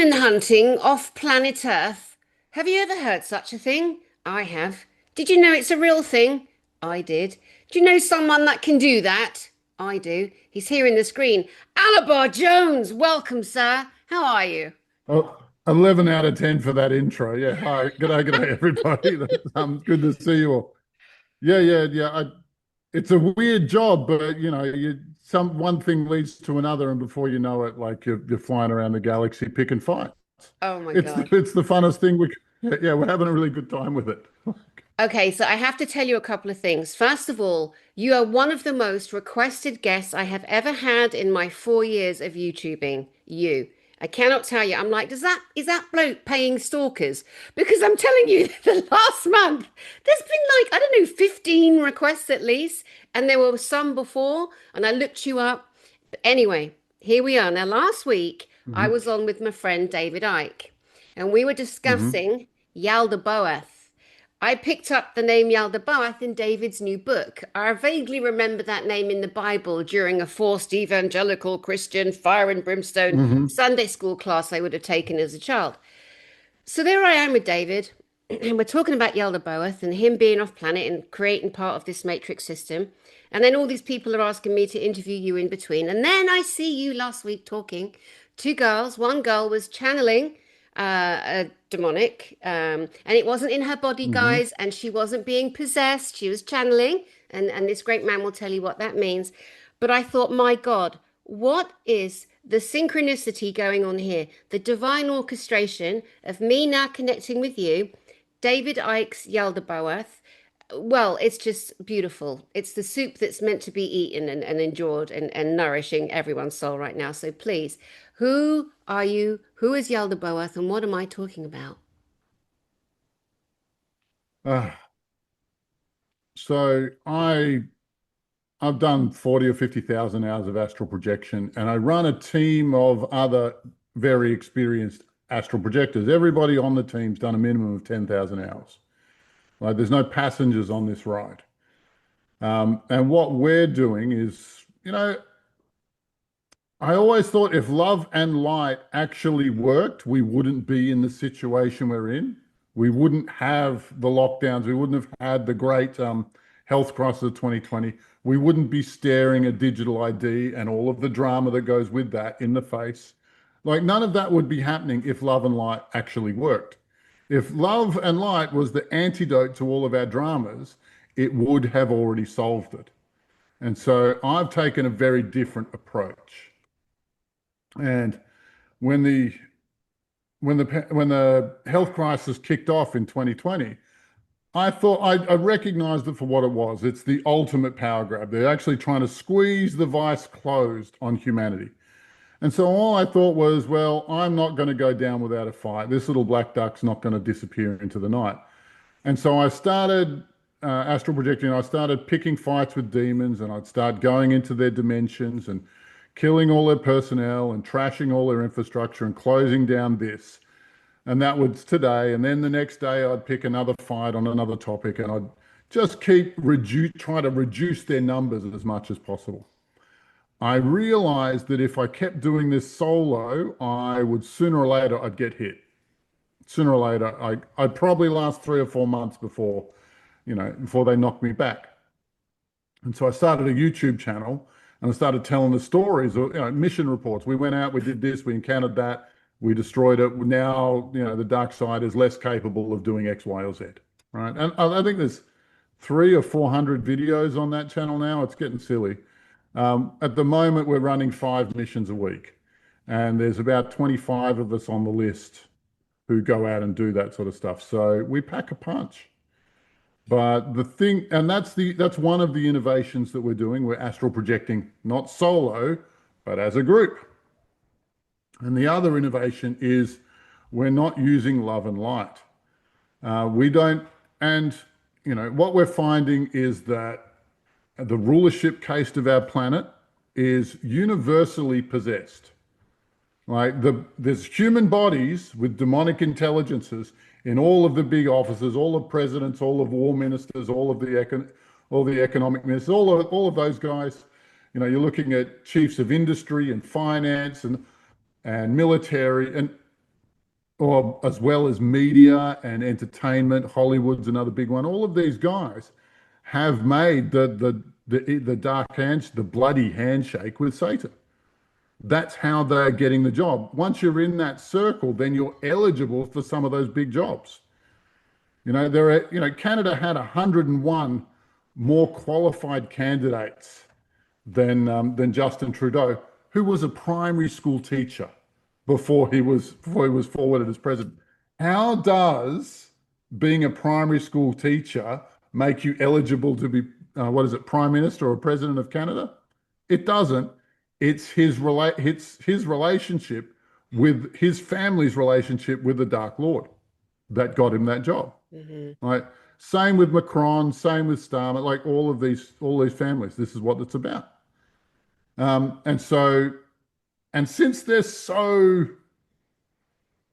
demon hunting off planet Earth. Have you ever heard such a thing? I have. Did you know it's a real thing? I did. Do you know someone that can do that? I do. He's here in the screen. Alobar Jones, welcome, sir. How are you? Oh, 11 out of 10 for that intro. Yeah. Hi. G'day, everybody. Good to see you all. Yeah. It's a weird job, but one thing leads to another, and before you know it, like you're flying around the galaxy picking fights. Oh my It's God. it's the funnest thing. Yeah, we're having a really good time with it. Okay, so I have to tell you a couple of things. First of all, you are one of the most requested guests I have ever had in my 4 years of YouTubing. You. I cannot tell you. I'm like, is that bloke paying stalkers? Because I'm telling you, the last month, there's been like, I don't know, 15 requests at least, and there were some before, and I looked you up. But anyway, here we are. Now, last week, I Hmm. was on with my friend David Icke, and we were Hmm. discussing Yaldabaoth. I picked up the name Yaldabaoth in David's new book. I vaguely remember that name in the Bible during a forced evangelical Christian fire and brimstone Hmm. Sunday school class I would have taken as a child. So there I am with David, and we're talking about Yaldabaoth and him being off planet and creating part of this matrix system. And then all these people are asking me to interview you in between. And then I see you last week talking. Two girls. One girl was channeling a demonic, and it wasn't in her body, Hmm. guys, and she wasn't being possessed. She was channeling, and this great man will tell you what that means. But I thought, my God, what is the synchronicity going on here? The divine orchestration of me now connecting with you, David Icke's Yaldabaoth. Well, it's just beautiful. It's the soup that's meant to be eaten and endured and nourishing everyone's soul right now. So please, who are you? Who is Yaldabaoth and what am I talking about? So I've done 40 or 50,000 hours of astral projection, and I run a team of other very experienced astral projectors. Everybody on the team's done a minimum of 10,000 hours. Like there's no passengers on this ride. And what we're doing is, I always thought if love and light actually worked, we wouldn't be in the situation we're in. We wouldn't have the lockdowns. We wouldn't have had the great health crisis of 2020. We wouldn't be staring a digital ID and all of the drama that goes with that in the face. Like none of that would be happening if love and light actually worked. If love and light was the antidote to all of our dramas, it would have already solved it. And so I've taken a very different approach. And when the when the health crisis kicked off in 2020, I recognized it for what it was. It's the ultimate power grab. They're actually trying to squeeze the vice closed on humanity. And so all I thought was, well, I'm not going to go down without a fight. This little black duck's not going to disappear into the night. And so I started astral projecting. I started picking fights with demons, and I'd start going into their dimensions and killing all their personnel and trashing all their infrastructure and closing down this. And that was today. And then the next day, I'd pick another fight on another topic, and I'd just try to reduce their numbers as much as possible. I realized that if I kept doing this solo, I would sooner or later I'd get hit. Sooner or later, I'd probably last 3 or 4 months before they knocked me back. And so I started a YouTube channel and I started telling the stories of, mission reports. We went out, we did this, we encountered that, we destroyed it. Now, the dark side is less capable of doing X, Y, or Z, right? And I think there's 300 or 400 videos on that channel now. It's getting silly. At the moment, we're running 5 missions a week, and there's about 25 of us on the list who go out and do that sort of stuff. So we pack a punch. But the thing, and that's one of the innovations that we're doing. We're astral projecting not solo, but as a group. And the other innovation is we're not using love and light. We don't, and what we're finding is that the rulership caste of our planet is universally possessed. Like there's human bodies with demonic intelligences in all of the big offices, all of presidents, all of war ministers, all the economic ministers, all of those guys. You're looking at chiefs of industry and finance and military, and or as well as media and entertainment, Hollywood's another big one. All of these guys have made the dark hand, the bloody handshake with Satan. That's how they're getting the job. Once you're in that circle, then you're eligible for some of those big jobs. Canada had 101 more qualified candidates than Justin Trudeau, who was a primary school teacher before he was forwarded as president. How does being a primary school teacher make you eligible to be what is it, prime minister or president of Canada? It doesn't. It's his relationship with his family's relationship with the Dark Lord that got him that job. Hmm. Right. Same with Macron, same with Starmer, like all these families. This is what it's about. And since they're so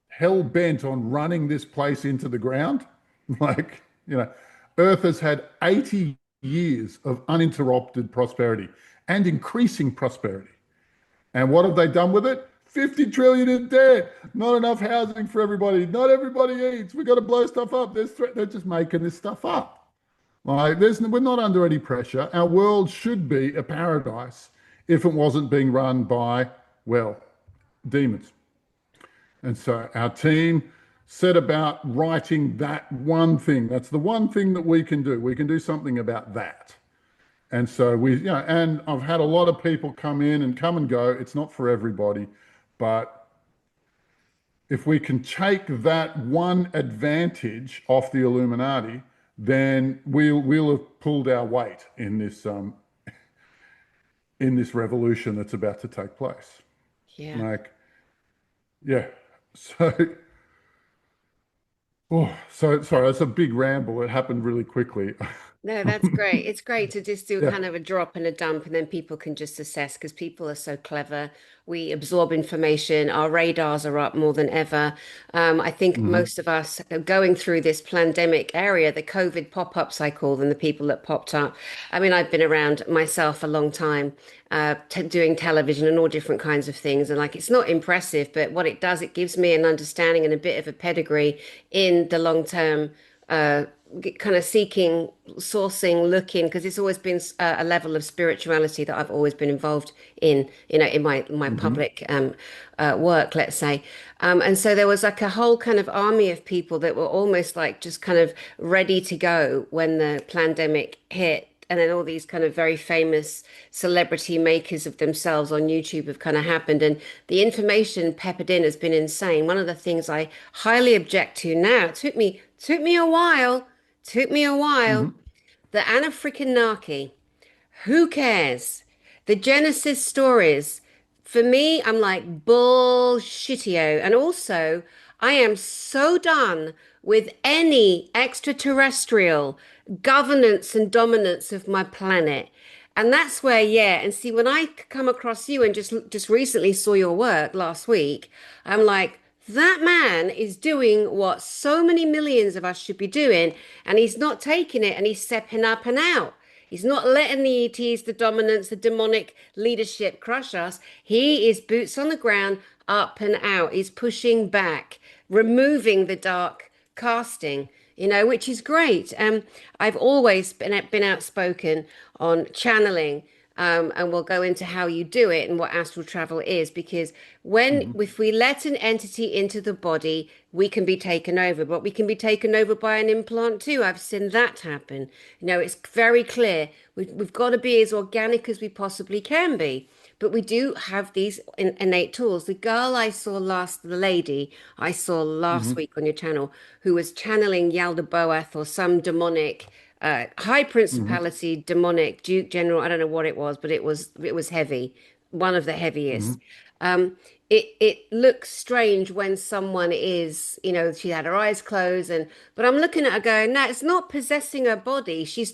hell bent on running this place into the ground, like, Earth has had 80 years of uninterrupted prosperity and increasing prosperity. And what have they done with it? 50 trillion in debt, not enough housing for everybody, not everybody eats. We've got to blow stuff up. They're just making this stuff up. Like, we're not under any pressure. Our world should be a paradise if it wasn't being run by, well, demons. And so our team set about writing that one thing. That's the one thing that we can do. We can do something about that. And so and I've had a lot of people come in and come and go. It's not for everybody, but if we can take that one advantage off the Illuminati, then we'll have pulled our weight in this revolution that's about to take place. Yeah. Like, yeah. So, so sorry, that's a big ramble. It happened really quickly. No, that's great. It's great to just do Yeah. kind of a drop and a dump, and then people can just assess because people are so clever. We absorb information. Our radars are up more than ever. I think Hmm. most of us are going through this pandemic area, the COVID pop-ups, I call them, the people that popped up. I mean, I've been around myself a long time, t doing television and all different kinds of things. And like, it's not impressive, but what it does, it gives me an understanding and a bit of a pedigree in the long term uh, kind of seeking, sourcing, looking, because it's always been a level of spirituality that I've always been involved in, in my Hmm. public work, let's say. And so there was like a whole kind of army of people that were almost like just kind of ready to go when the pandemic hit. And then all these kind of very famous celebrity makers of themselves on YouTube have kind of happened. And the information peppered in has been insane. One of the things I highly object to now, it took me a while, took me a while. Hmm. The Anna-freaking-Naki. Who cares? The Genesis stories. For me, I'm like bullshitio. And also, I am so done with any extraterrestrial governance and dominance of my planet. And that's where, yeah. And see, when I come across you and just recently saw your work last week, I'm like, that man is doing what so many millions of us should be doing, and he's not taking it and he's stepping up and out. He's not letting the ETs, the dominance, the demonic leadership crush us. He is boots on the ground, up and out. He's pushing back, removing the dark casting, which is great. I've always been outspoken on channeling. And we'll go into how you do it and what astral travel is, because Hmm. if we let an entity into the body, we can be taken over, but we can be taken over by an implant too. I've seen that happen. It's very clear. We've got to be as organic as we possibly can be. But we do have these innate tools. The girl the lady I saw last Hmm. week on your channel, who was channeling Yaldabaoth or some demonic high Hmm. principality demonic duke general. I don't know what it was, but it was heavy, one of the heaviest. Hmm. It looks strange when someone she had her eyes closed, but I'm looking at her going, no, it's not possessing her body. She's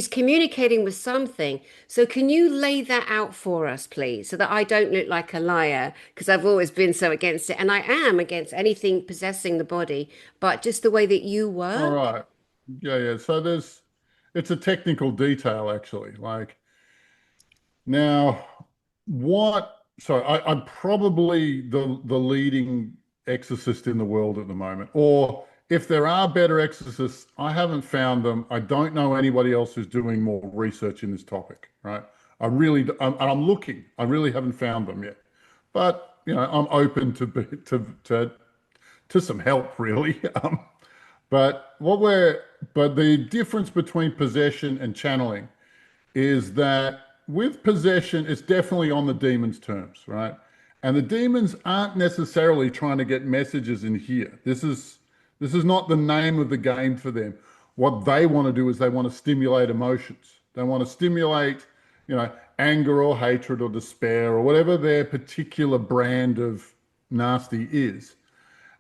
communicating with something. So can you lay that out for us, please, so that I don't look like a liar? Because I've always been so against it, and I am against anything possessing the body, but just the way that you All work. right. Yeah, yeah. So it's a technical detail actually. Like, now, so I'm probably the leading exorcist in the world at the moment. Or if there are better exorcists, I haven't found them. I don't know anybody else who's doing more research in this topic, right? And I'm looking. I really haven't found them yet. But I'm open to some help, really. But what we're but the difference between possession and channeling is that with possession, it's definitely on the demon's terms, right? And the demons aren't necessarily trying to get messages in here. This is not the name of the game for them. What they want to do is they want to stimulate emotions. They want to stimulate, anger or hatred or despair or whatever their particular brand of nasty is.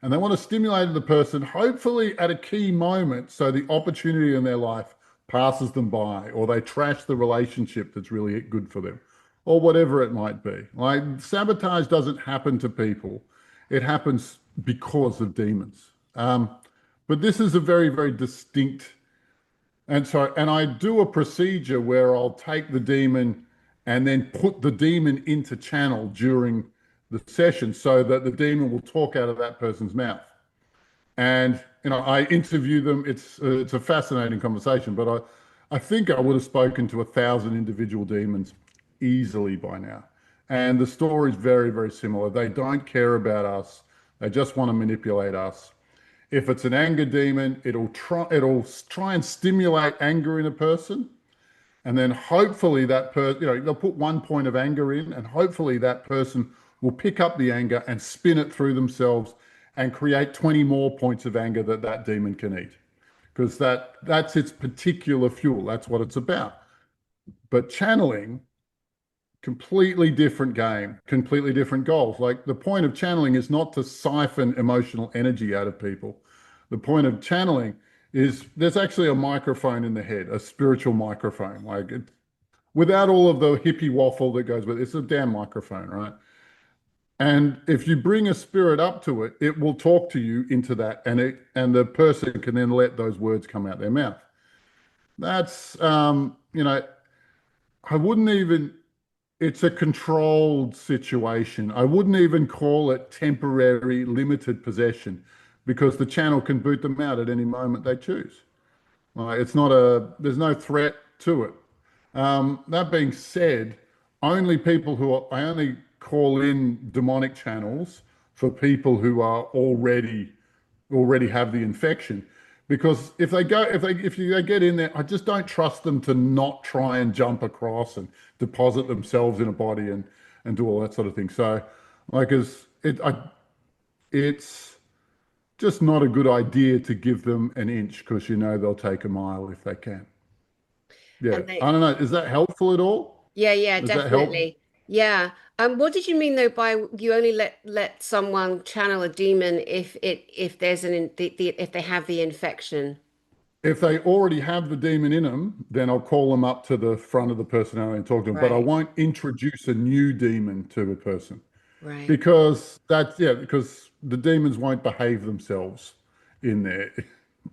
And they want to stimulate the person, hopefully at a key moment, so the opportunity in their life passes them by, or they trash the relationship that's really good for them, or whatever it might be. Like sabotage doesn't happen to people, it happens because of demons. But this is a very, very distinct. And I do a procedure where I'll take the demon and then put the demon into channel during the session so that the demon will talk out of that person's mouth. And I interview them. It's a fascinating conversation, but I think I would have spoken to 1,000 individual demons easily by now. And the story is very, very similar. They don't care about us. They just want to manipulate us. If it's an anger demon, it'll try and stimulate anger in a person. And then hopefully that person, they'll put one point of anger in, and hopefully that person will pick up the anger and spin it through themselves and create 20 more points of anger that demon can eat. Because that's its particular fuel. That's what it's about. But channeling, completely different game, completely different goals. Like the point of channeling is not to siphon emotional energy out of people. The point of channeling is there's actually a microphone in the head, a spiritual microphone. Without all of the hippie waffle that goes with it, it's a damn microphone, right? And if you bring a spirit up to it, it will talk to you into that, and the person can then let those words come out their mouth. That's I wouldn't even. It's a controlled situation. I wouldn't even call it temporary, limited possession, because the channel can boot them out at any moment they choose. There's no threat to it. That being said, I only call in demonic channels for people who are already have the infection, because if they get in there, I just don't trust them to not try and jump across and deposit themselves in a body and do all that sort of thing. So, it's just not a good idea to give them an inch, because they'll take a mile if they can. Yeah, And they, I don't know. Is that helpful at all? yeah, yeah, Does that help? definitely. Yeah. What did you mean though by you only let someone channel a demon if there's if they have the infection? If they already have the demon in them, then I'll call them up to the front of the personality and talk to them. But I Right, won't introduce a new demon to a person, right. because the demons won't behave themselves in there.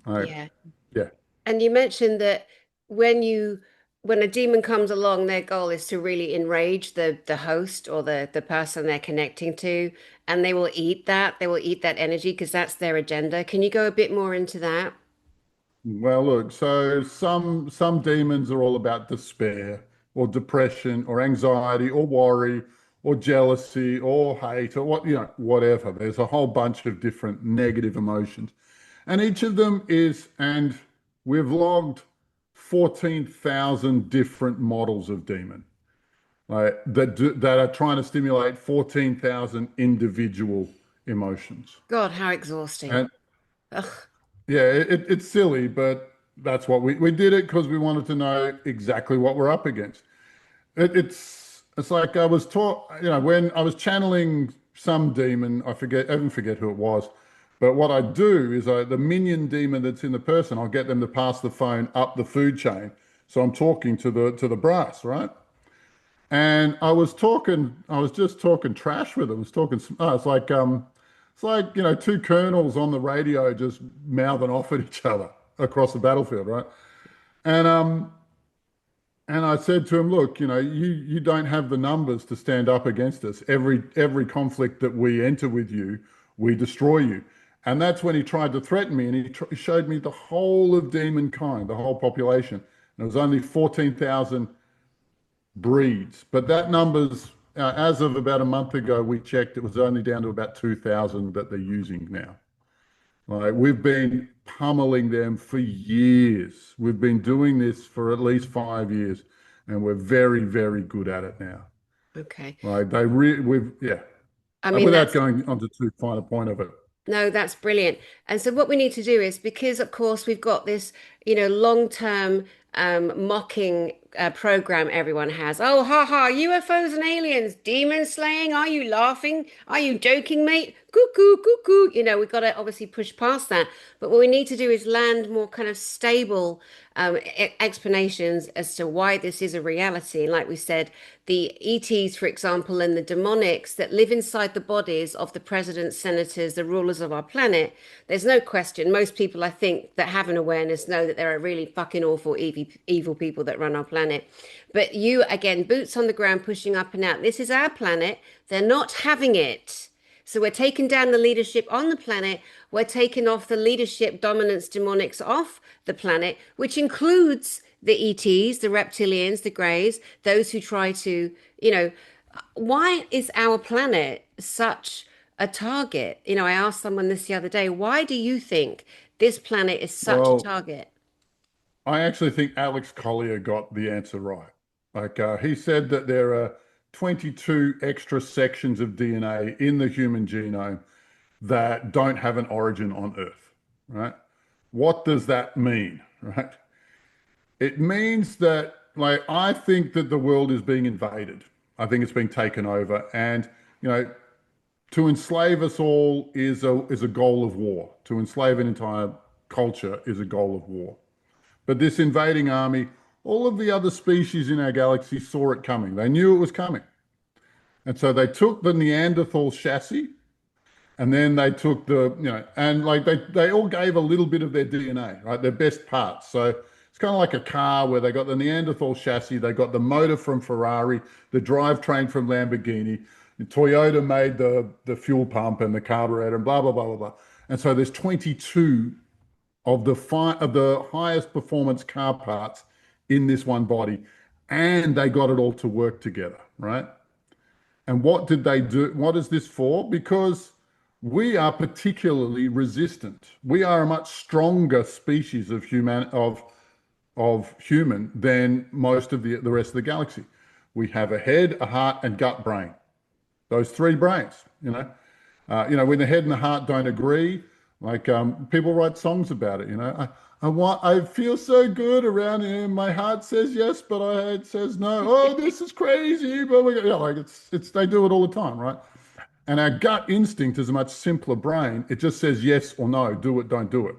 Like, Yeah. yeah. And you mentioned that when you when a demon comes along, their goal is to really enrage the host or the person they're connecting to, and they will eat that. They will eat that energy because that's their agenda. Can you go a bit more into that? Well, look, so some demons are all about despair or depression or anxiety or worry or jealousy or hate or whatever. There's a whole bunch of different negative emotions. And each of them and we've logged 14,000 different models of demon, right, that are trying to stimulate 14,000 individual emotions. God, how exhausting. And Ugh. yeah, it's silly, but that's what we did it because we wanted to know exactly what we're up against. It's like I was taught, when I was channeling some demon, I even forget who it was. But what I do is the minion demon that's in the person, I'll get them to pass the phone up the food chain. So I'm talking to the brass, right? And I was just talking trash with them. I was talking, it's like, two colonels on the radio just mouthing off at each other across the battlefield, right? And and I said to him, look, you don't have the numbers to stand up against us. Every conflict that we enter with you, we destroy you. And that's when he tried to threaten me, and he showed me the whole of demon kind, the whole population. And it was only 14,000 breeds, but that number's as of about a month ago, we checked, it was only down to about 2,000 that they're using now. Like we've been pummeling them for years. We've been doing this for at least 5 years, and we're very, very good at it now. Okay. Like they really, we've, yeah. I mean, Without that's going on to too fine a point of it. no, that's brilliant. And so what we need to do is because of course we've got this, long-term mocking program everyone has. Oh, ha ha, UFOs and aliens, demon slaying. Are you laughing? Are you joking, mate? Cuckoo, cuckoo. We've got to obviously push past that. But what we need to do is land more kind of stable explanations as to why this is a reality. And like we said, the ETs, for example, and the demonics that live inside the bodies of the presidents, senators, the rulers of our planet, there's no question. Most people, I think, that have an awareness know that there are really fucking awful, evil people that run our planet. But you, again, boots on the ground, pushing up and out. This is our planet. They're not having it. So we're taking down the leadership on the planet. We're taking off the leadership dominance demonics off the planet, which includes the ETs, the reptilians, the greys, those who try to, why is our planet such a target? I asked someone this the other day, why do you think this planet is such a Well, target? I actually think Alex Collier got the answer right. Like he said that there are 22 extra sections of DNA in the human genome that don't have an origin on Earth, right? What does that mean, right? It means that, like, I think that the world is being invaded. I think it's being taken over, and you know, to enslave us all is a goal of war. To enslave an entire culture is a goal of war. But this invading army, all of the other species in our galaxy saw it coming. They knew it was coming. And so they took the Neanderthal chassis and then they took and like they all gave a little bit of their DNA, right? Their best parts. So it's kind of like a car where they got the Neanderthal chassis, they got the motor from Ferrari, the drivetrain from Lamborghini, Toyota made the fuel pump and the carburetor and blah, blah, blah, blah, blah. And so there's 22 of the highest performance car parts in this one body, and they got it all to work together, right? And what did they do? What is this for? Because we are particularly resistant. We are a much stronger species of human than most of the rest of the galaxy. We have a head, a heart, and gut brain. Those three brains, when the head and the heart don't agree, like people write songs about it, I feel so good around here. My heart says yes, but it says no. Oh, this is crazy. But it's they do it all the time, right? And our gut instinct is a much simpler brain. It just says yes or no, do it, don't do it,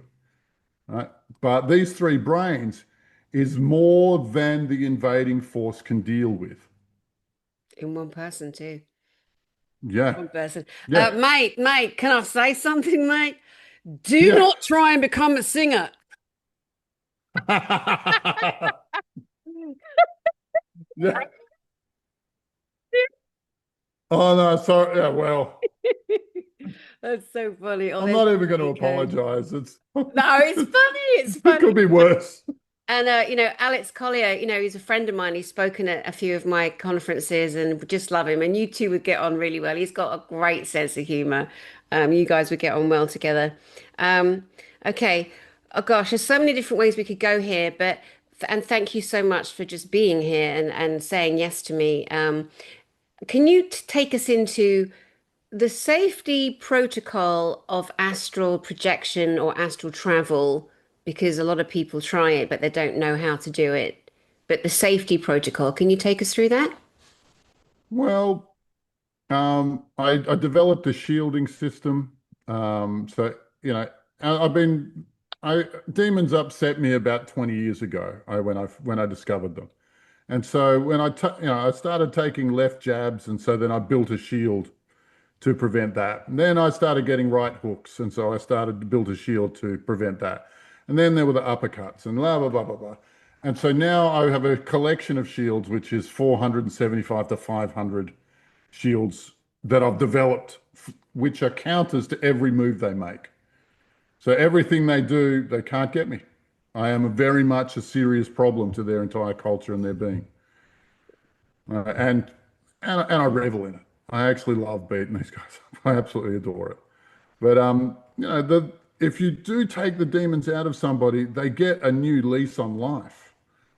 right? But these three brains is more than the invading force can deal with. In one person, too. Yeah, One person. yeah, Mate, can I say something, mate? Do yeah. not try and become a singer. Yeah. Oh no, sorry. Yeah, well, That's so funny. Oh, I'm there's not even going to Nick Cone. apologize. It's No, it's funny. It's it funny. could be worse. And Alex Collier, he's a friend of mine. He's spoken at a few of my conferences and just love him. And you two would get on really well. He's got a great sense of humor. You guys would get on well together. Um, okay. Oh gosh, there's so many different ways we could go here, but and thank you so much for just being here and saying yes to me. Can you take us into the safety protocol of astral projection or astral travel, because a lot of people try it, but they don't know how to do it. But the safety protocol, can you take us through that? Well, I developed a shielding system. So I've been demons upset me about 20 years ago. When I discovered them, and so when I started taking left jabs, and so then I built a shield to prevent that. And then I started getting right hooks, and so I started to build a shield to prevent that. And then there were the uppercuts and blah blah blah blah blah. And so now I have a collection of shields, which is 475 to 500 shields that I've developed, which are counters to every move they make. So everything they do, they can't get me. I am very much a serious problem to their entire culture and their being. Uh, and, and I revel in it. I actually love beating these guys up. I absolutely adore it. But if you do take the demons out of somebody, they get a new lease on life.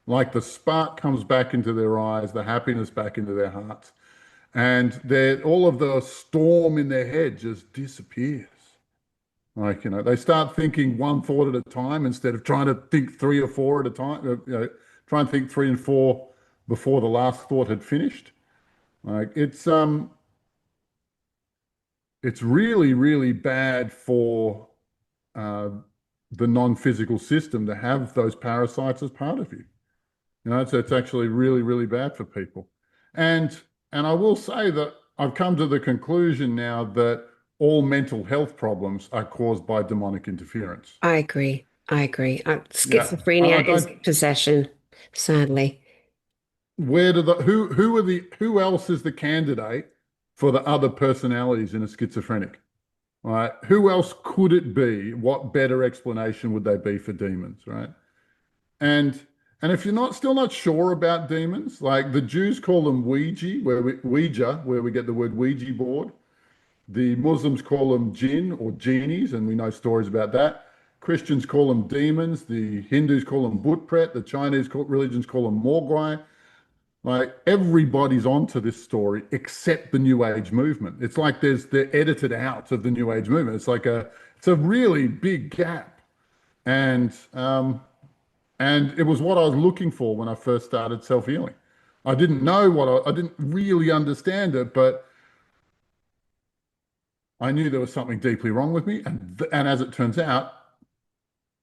Like the spark comes back into their eyes, the happiness back into their hearts, and all of the storm in their head just disappears. Like, they start thinking one thought at a time instead of trying to think three or four at a time. Try and think three and four before the last thought had finished. Like it's really, really bad for uh, the non-physical system to have those parasites as part of you. It's actually really, really bad for people. And and I will say that I've come to the conclusion now that all mental health problems are caused by demonic interference. I agree. I agree. Yeah. I Schizophrenia is don't, possession, sadly. where do the who else is the candidate for the other personalities in a schizophrenic? Right? Who else could it be? What better explanation would they be for demons, right? And and if you're still not sure about demons, like the Jews call them Ouija, where we get the word Ouija board. The Muslims call them jinn or genies, and we know stories about that. Christians call them demons. The Hindus call them butpret. The Chinese religions call them mogwai. Like everybody's onto this story except the New Age movement. It's like they're edited out of the New Age movement. It's a really big gap, and it was what I was looking for when I first started self healing. I didn't know I didn't really understand it, but I knew there was something deeply wrong with me, and as it turns out,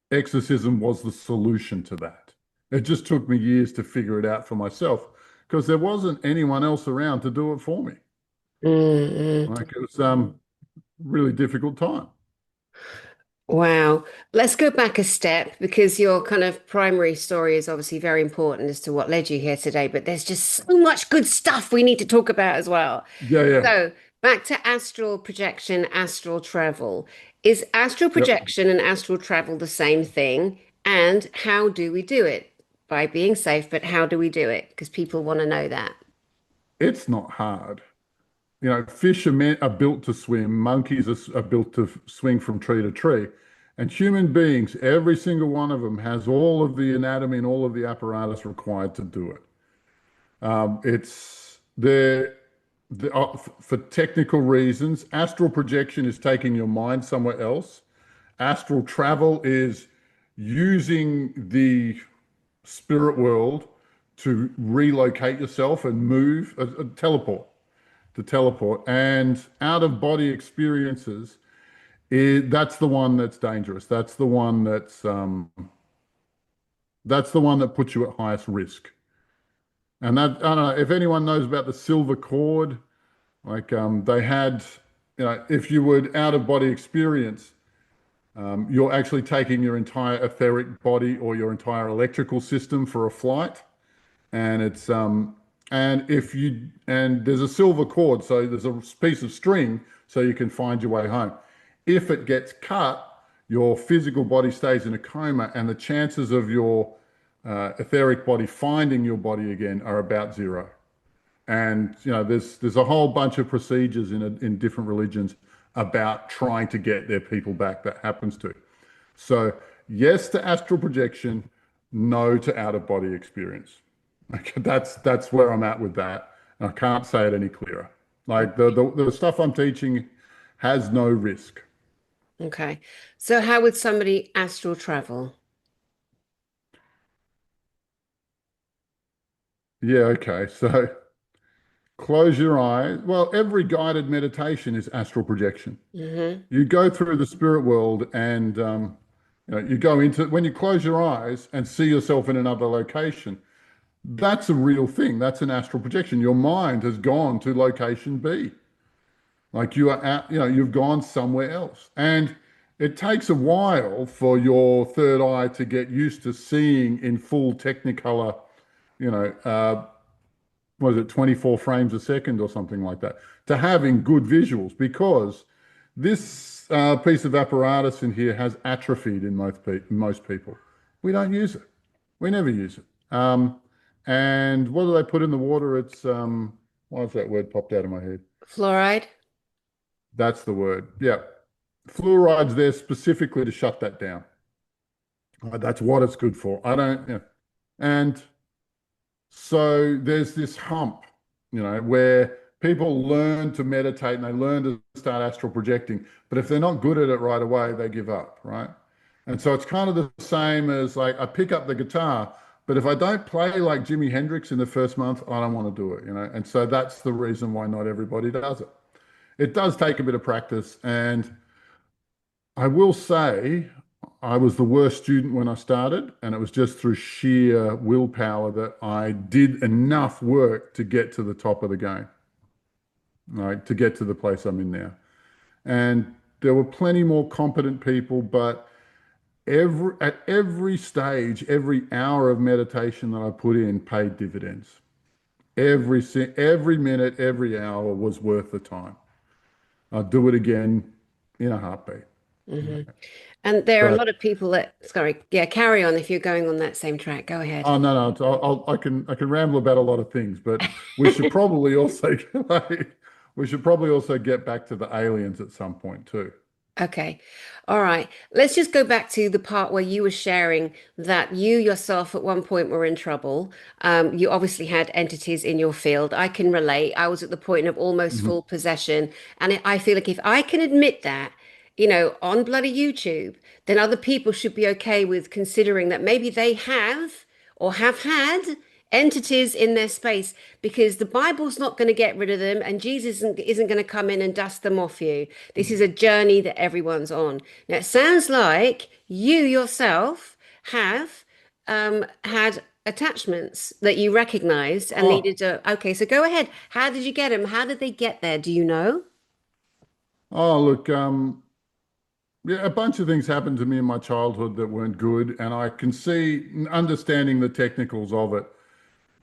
exorcism was the solution to that. It just took me years to figure it out for myself because there wasn't anyone else around to do it for me. Mm-mm. Like it was really difficult time. Wow. Let's go back a step because your kind of primary story is obviously very important as to what led you here today, but there's just so much good stuff we need to talk about as well. Yeah, yeah. So, back to astral projection, astral travel. Is astral Yep. projection and astral travel the same thing? And how do we do it? By being safe, but how do we do it? Because people want to know that. It's not hard. Fish are built to swim, monkeys are built to swing from tree to tree. And human beings, every single one of them has all of the anatomy and all of the apparatus required to do it. It's for technical reasons. Astral projection is taking your mind somewhere else. Astral travel is using the spirit world to relocate yourself and move, to teleport. And out of body experiences, that's the one that's dangerous. That's the one that puts you at highest risk. And that, I don't know if anyone knows about the silver cord, like they had, if you would out of body experience, you're actually taking your entire etheric body or your entire electrical system for a flight. And it's and there's a silver cord, so there's a piece of string so you can find your way home. If it gets cut, your physical body stays in a coma, and the chances of your etheric body finding your body again are about zero. And there's a whole bunch of procedures in different religions about trying to get their people back that happens to. So yes to astral projection, no to out of body experience. Okay, that's where I'm at with that. And I can't say it any clearer. Like the stuff I'm teaching has no risk. Okay. So, how would somebody astral travel? Yeah, okay. So close your eyes. Well, every guided meditation is astral projection. Hmm. You go through the spirit world and you go into when you close your eyes and see yourself in another location. That's a real thing. That's an astral projection. Your mind has gone to location B. Like you are at, you've gone somewhere else. And it takes a while for your third eye to get used to seeing in full technicolor, you know, uh, was it 24 frames a second or something like that, to having good visuals, because this piece of apparatus in here has atrophied in most people. We don't use it. We never use it. And what do they put in the water? It's why has that word popped out of my head? Fluoride. That's the word. Yeah. Fluoride's there specifically to shut that down. That's what it's good for. I don't, yeah. And so there's this hump, where people learn to meditate and they learn to start astral projecting. But if they're not good at it right away, they give up, right? And so it's kind of the same as like I pick up the guitar, but if I don't play like Jimi Hendrix in the first month, I don't want to do it. And so that's the reason why not everybody does it. It does take a bit of practice. And I will say I was the worst student when I started, and it was just through sheer willpower that I did enough work to get to the top of the game, right? To get to the place I'm in now. And there were plenty more competent people, but at every stage, every hour of meditation that I put in paid dividends. Every minute, every hour was worth the time. I'd do it again in a heartbeat. Hmm. And there are a But lot of people that, sorry, yeah, carry on if you're going on that same track. Go ahead. oh no, no, I can ramble about a lot of things, but we should probably also like, we should probably also get back to the aliens at some point too. Okay. All right. Let's just go back to the part where you were sharing that you yourself at one point were in trouble. You obviously had entities in your field. I can relate. I was at the point of almost Mhm. full possession. And I feel like if I can admit that, on bloody YouTube, then other people should be okay with considering that maybe they have or have had entities in their space, because the Bible's not going to get rid of them and Jesus isn't going to come in and dust them off you. This is a journey that everyone's on. Now, it sounds like you yourself have had attachments that you recognized and Oh, needed to. Okay, so go ahead. How did you get them? How did they get there? Do you know? look, yeah, a bunch of things happened to me in my childhood that weren't good, and I can see, understanding the technicals of it,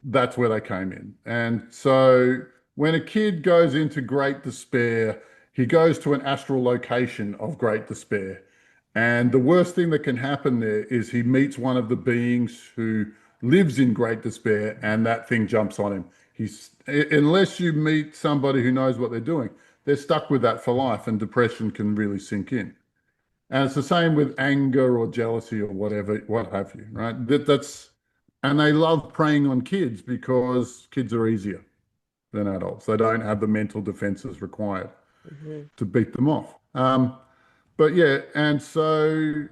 that's where they came in. And so when a kid goes into great despair, he goes to an astral location of great despair. And the worst thing that can happen there is he meets one of the beings who lives in great despair, and that thing jumps on him. Unless you meet somebody who knows what they're doing, they're stuck with that for life, and depression can really sink in. And it's the same with anger or jealousy or whatever, what have you, right? And they love preying on kids because kids are easier than adults. They don't have the mental defenses required Hmm. to beat them off. But yeah, and so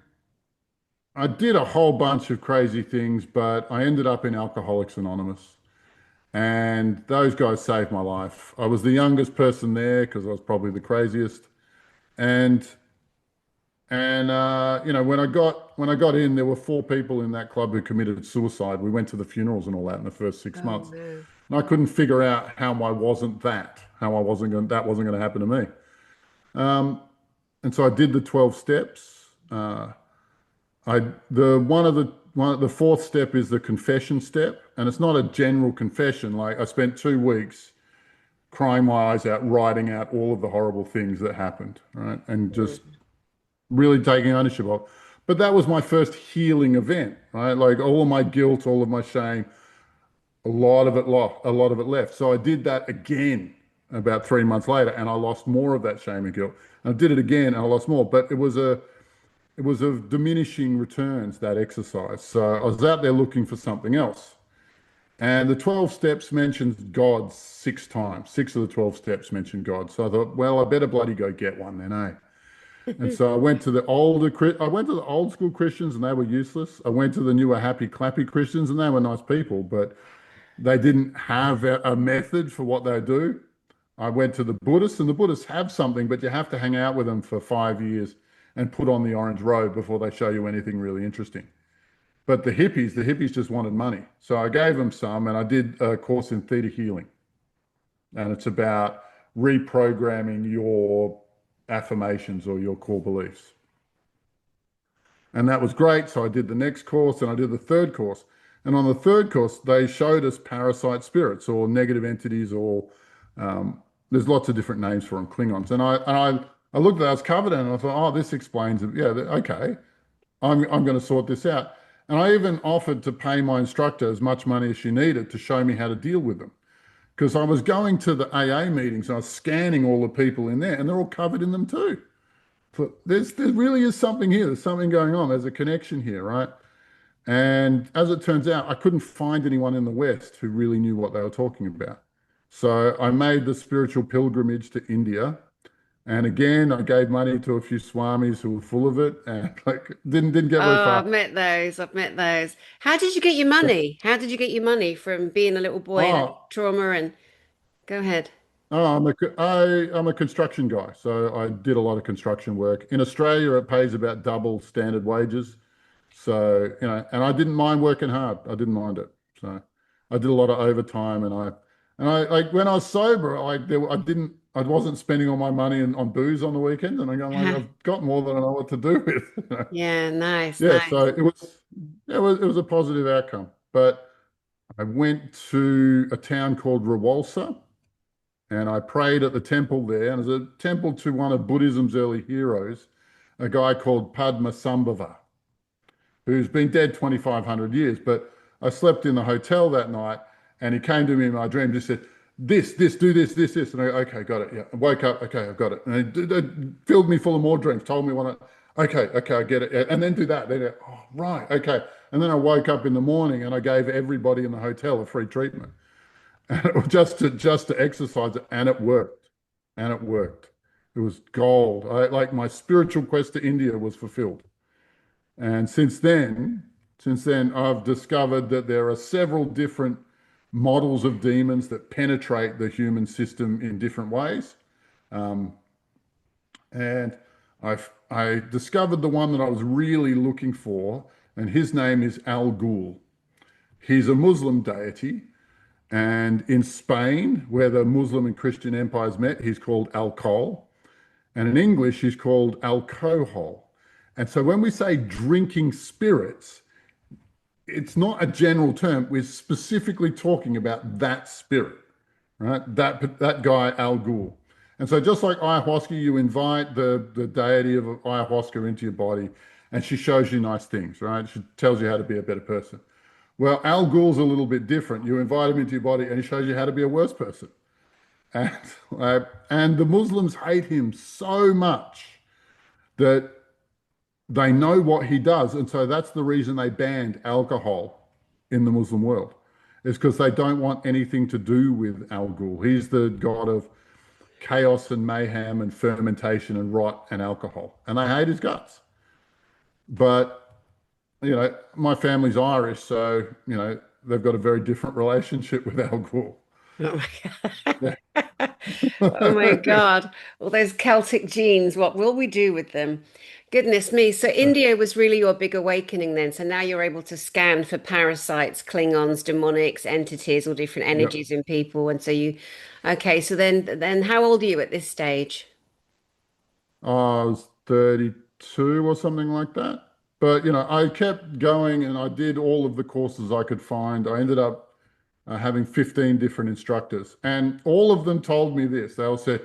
I did a whole bunch of crazy things, but I ended up in Alcoholics Anonymous. And those guys saved my life. I was the youngest person there because I was probably the craziest. And when I got in, there were four people in that club who committed suicide. We went to the funerals and all that in the first six Oh months, no. and I couldn't figure out how I wasn't going, that wasn't going to happen to me. And so I did the 12 steps. I the one of the fourth step is the confession step, and it's not a general confession. Like I spent 2 weeks crying my eyes out, writing out all of the horrible things that happened, right, and just Mm. really taking ownership of. But that was my first healing event, right? Like all of my guilt, all of my shame, a lot of it left. So I did that again about 3 months later, and I lost more of that shame and guilt. And I did it again, and I lost more. But it was a diminishing returns, that exercise. So I was out there looking for something else. And the 12 steps mentions God 6 times. Six of the 12 steps mention God. So I thought, well, I better bloody go get one then, eh? And so I went to the old school Christians, and they were useless. I went to the newer happy clappy Christians, and they were nice people, but they didn't have a method for what they do. I went to the Buddhists, and the Buddhists have something, but you have to hang out with them for 5 years and put on the orange robe before they show you anything really interesting. But the hippies just wanted money. So I gave them some, and I did a course in theta healing. And it's about reprogramming your affirmations or your core beliefs. And that was great. So I did the next course, and I did the third course. And on the third course, they showed us parasite spirits or negative entities, or um, there's lots of different names for them, Klingons. I looked at that, I was covered in it, and I thought, oh, this explains it. Yeah, okay, I'm going to sort this out. And I even offered to pay my instructor as much money as she needed to show me how to deal with them. Because I was going to the AA meetings, and I was scanning all the people in there, and they're all covered in them too. But there really is something here. There's something going on. There's a connection here, right? And as it turns out, I couldn't find anyone in the West who really knew what they were talking about. So I made the spiritual pilgrimage to India. And again, I gave money to a few swamis who were full of it and like didn't get very Oh, I've far. met those. I've met those. How did you get your money? How did you get your money from being a little boy and Oh, trauma and go ahead. I'm a construction guy, so I did a lot of construction work. In Australia, it pays about double standard wages. So, and I didn't mind working hard. I didn't mind it. So I did a lot of overtime and I like when I was sober, I wasn't spending all my money on booze on the weekends. And I'm going like, I've got more than I know what to do with. Yeah, nice, Yeah, nice. so it was a positive outcome. But I went to a town called Rawalsa and I prayed at the temple there. And there's a temple to one of Buddhism's early heroes, a guy called Padmasambhava, who's been dead 2,500 years. But I slept in the hotel that night and he came to me in my dream, just said, do this. And I go, okay, got it. Yeah. I woke up, okay, I've got it. And it filled me full of more dreams, told me okay, I get it. Yeah. And then do that. Then, oh, right, okay. And then I woke up in the morning and I gave everybody in the hotel a free treatment. And it was just to exercise it. And it worked. And it worked. It was gold. Like my spiritual quest to India was fulfilled. And since then, I've discovered that there are several different models of demons that penetrate the human system in different ways. Um, and I discovered the one that I was really looking for, and his name is Al Ghul. He's a Muslim deity, and in Spain, where the Muslim and Christian empires met, he's called alcohol. And in English, he's called alcohol. And so when we say drinking spirits, it's not a general term. We're specifically talking about that spirit, right? That guy, Al Ghul. And so just like ayahuasca, you invite the deity of ayahuasca into your body and she shows you nice things, right? She tells you how to be a better person. Well, Al Ghul's a little bit different. You invite him into your body and he shows you how to be a worse person. And, and the Muslims hate him so much that they know what he does. And so that's the reason they banned alcohol in the Muslim world, is because they don't want anything to do with Al Ghul. He's the god of chaos and mayhem and fermentation and rot and alcohol. And they hate his guts. But, my family's Irish, so, they've got a very different relationship with Al Ghul. Oh my Yeah. God. Oh my God. All those Celtic genes, what will we do with them? Goodness me. So India was really your big awakening then. So now you're able to scan for parasites, Klingons, demonics, entities, all different Yep. energies in people. And so okay, so then how old are you at this stage? I was 32 or something like that. But, I kept going and I did all of the courses I could find. I ended up having 15 different instructors, and all of them told me this. They all said,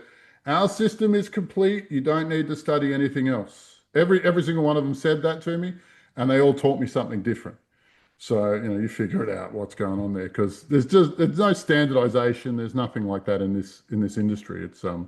our system is complete. You don't need to study anything else. Every single one of them said that to me, and they all taught me something different. So, you figure it out what's going on there because there's no standardization. There's nothing like that in this industry. It's on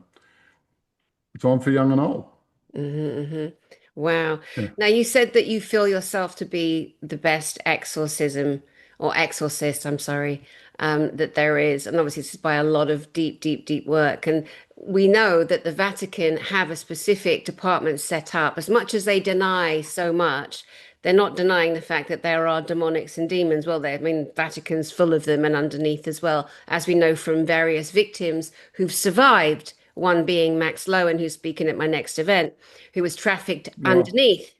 for young and old. Hmm. Wow. Yeah. Now you said that you feel yourself to be the best exorcism or exorcist, I'm sorry, that there is. And obviously this is by a lot of deep, deep, deep work. And we know that the Vatican have a specific department set up. As much as they deny so much, they're not denying the fact that there are demonics and demons. Well, I mean, Vatican's full of them and underneath as well, as we know from various victims who've survived, one being Max Lowen, who's speaking at my next event, who was trafficked Well, underneath.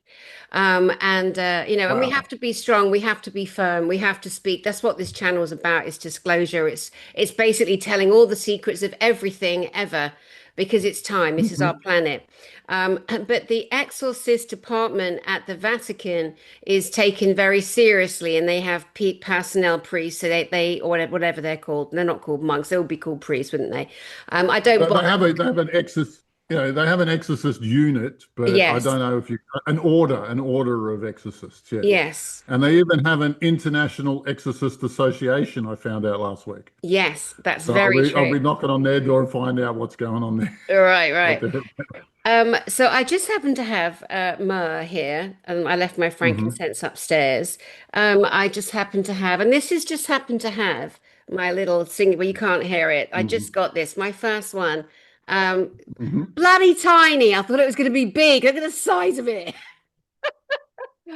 And we have wow. to be strong, we have to be firm, we have to speak. That's what this channel is about, is disclosure. It's basically telling all the secrets of everything ever because it's time. This is our Mhm. planet. But the exorcist department at the Vatican is taken very seriously, and they have personnel priests, so they or whatever they're called. They're not called monks. They would be called priests, wouldn't they? I don't They bother. have an exorcist, they have an exorcist unit, but I Yes, don't know if you an order of exorcists, yes. yes, And they even have an international exorcist association, I found out last week. yes. That's So very I'll true. be knocking on their door and find out what's going on there. Right, What right. they're So I just happen to have myrrh here, and I left my hmm frankincense upstairs. I just happen to have, and this is just happened to have my little thing where you can't hear it. I hmm just got this, my first one. Um, hmm Bloody tiny. I thought it was going to be big. Look at the size of it.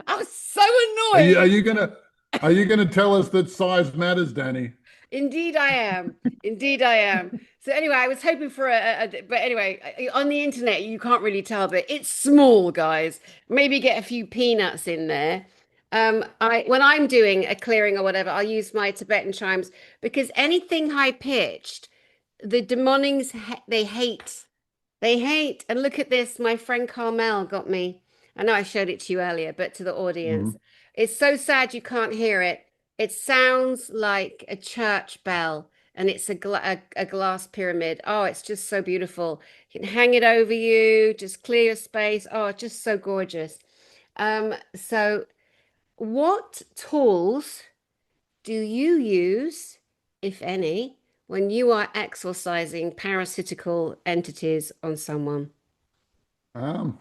I was so Are you annoyed. are you gonna tell us that size matters, Danny? Indeed, I am. Indeed, I am. So anyway, I was hoping for but anyway, on the internet you can't really tell, but it's small, guys. Maybe get a few peanuts in there. I when I'm doing a clearing or whatever, I'll use my Tibetan chimes because anything high pitched, the demonics they hate. They hate. And look at this. My friend Carmel got me. I know I showed it to you earlier, but to the audience. Mhm. It's so sad you can't hear it. It sounds like a church bell and it's a glass pyramid. Oh, it's just so beautiful. You can hang it over you, just clear your space. Oh, it's just so gorgeous. So what tools do you use, if any, when you are exorcising parasitical entities on someone? Um,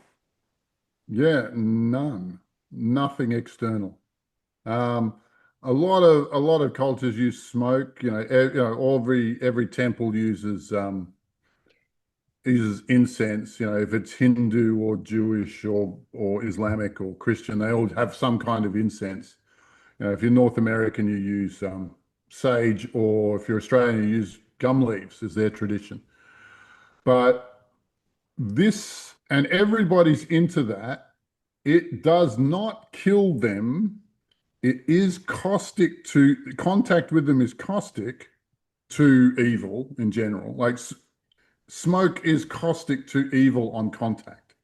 yeah, none, nothing external. Um, a lot of cultures use smoke. Every temple uses incense. If it's Hindu or Jewish or Islamic or Christian, they all have some kind of incense. If you're North American, you use sage, or if you're Australian, you use gum leaves is their tradition. But this and everybody's into that. It does not kill them. It is caustic to contact with them is caustic to evil in general. Like smoke is caustic to evil on contact.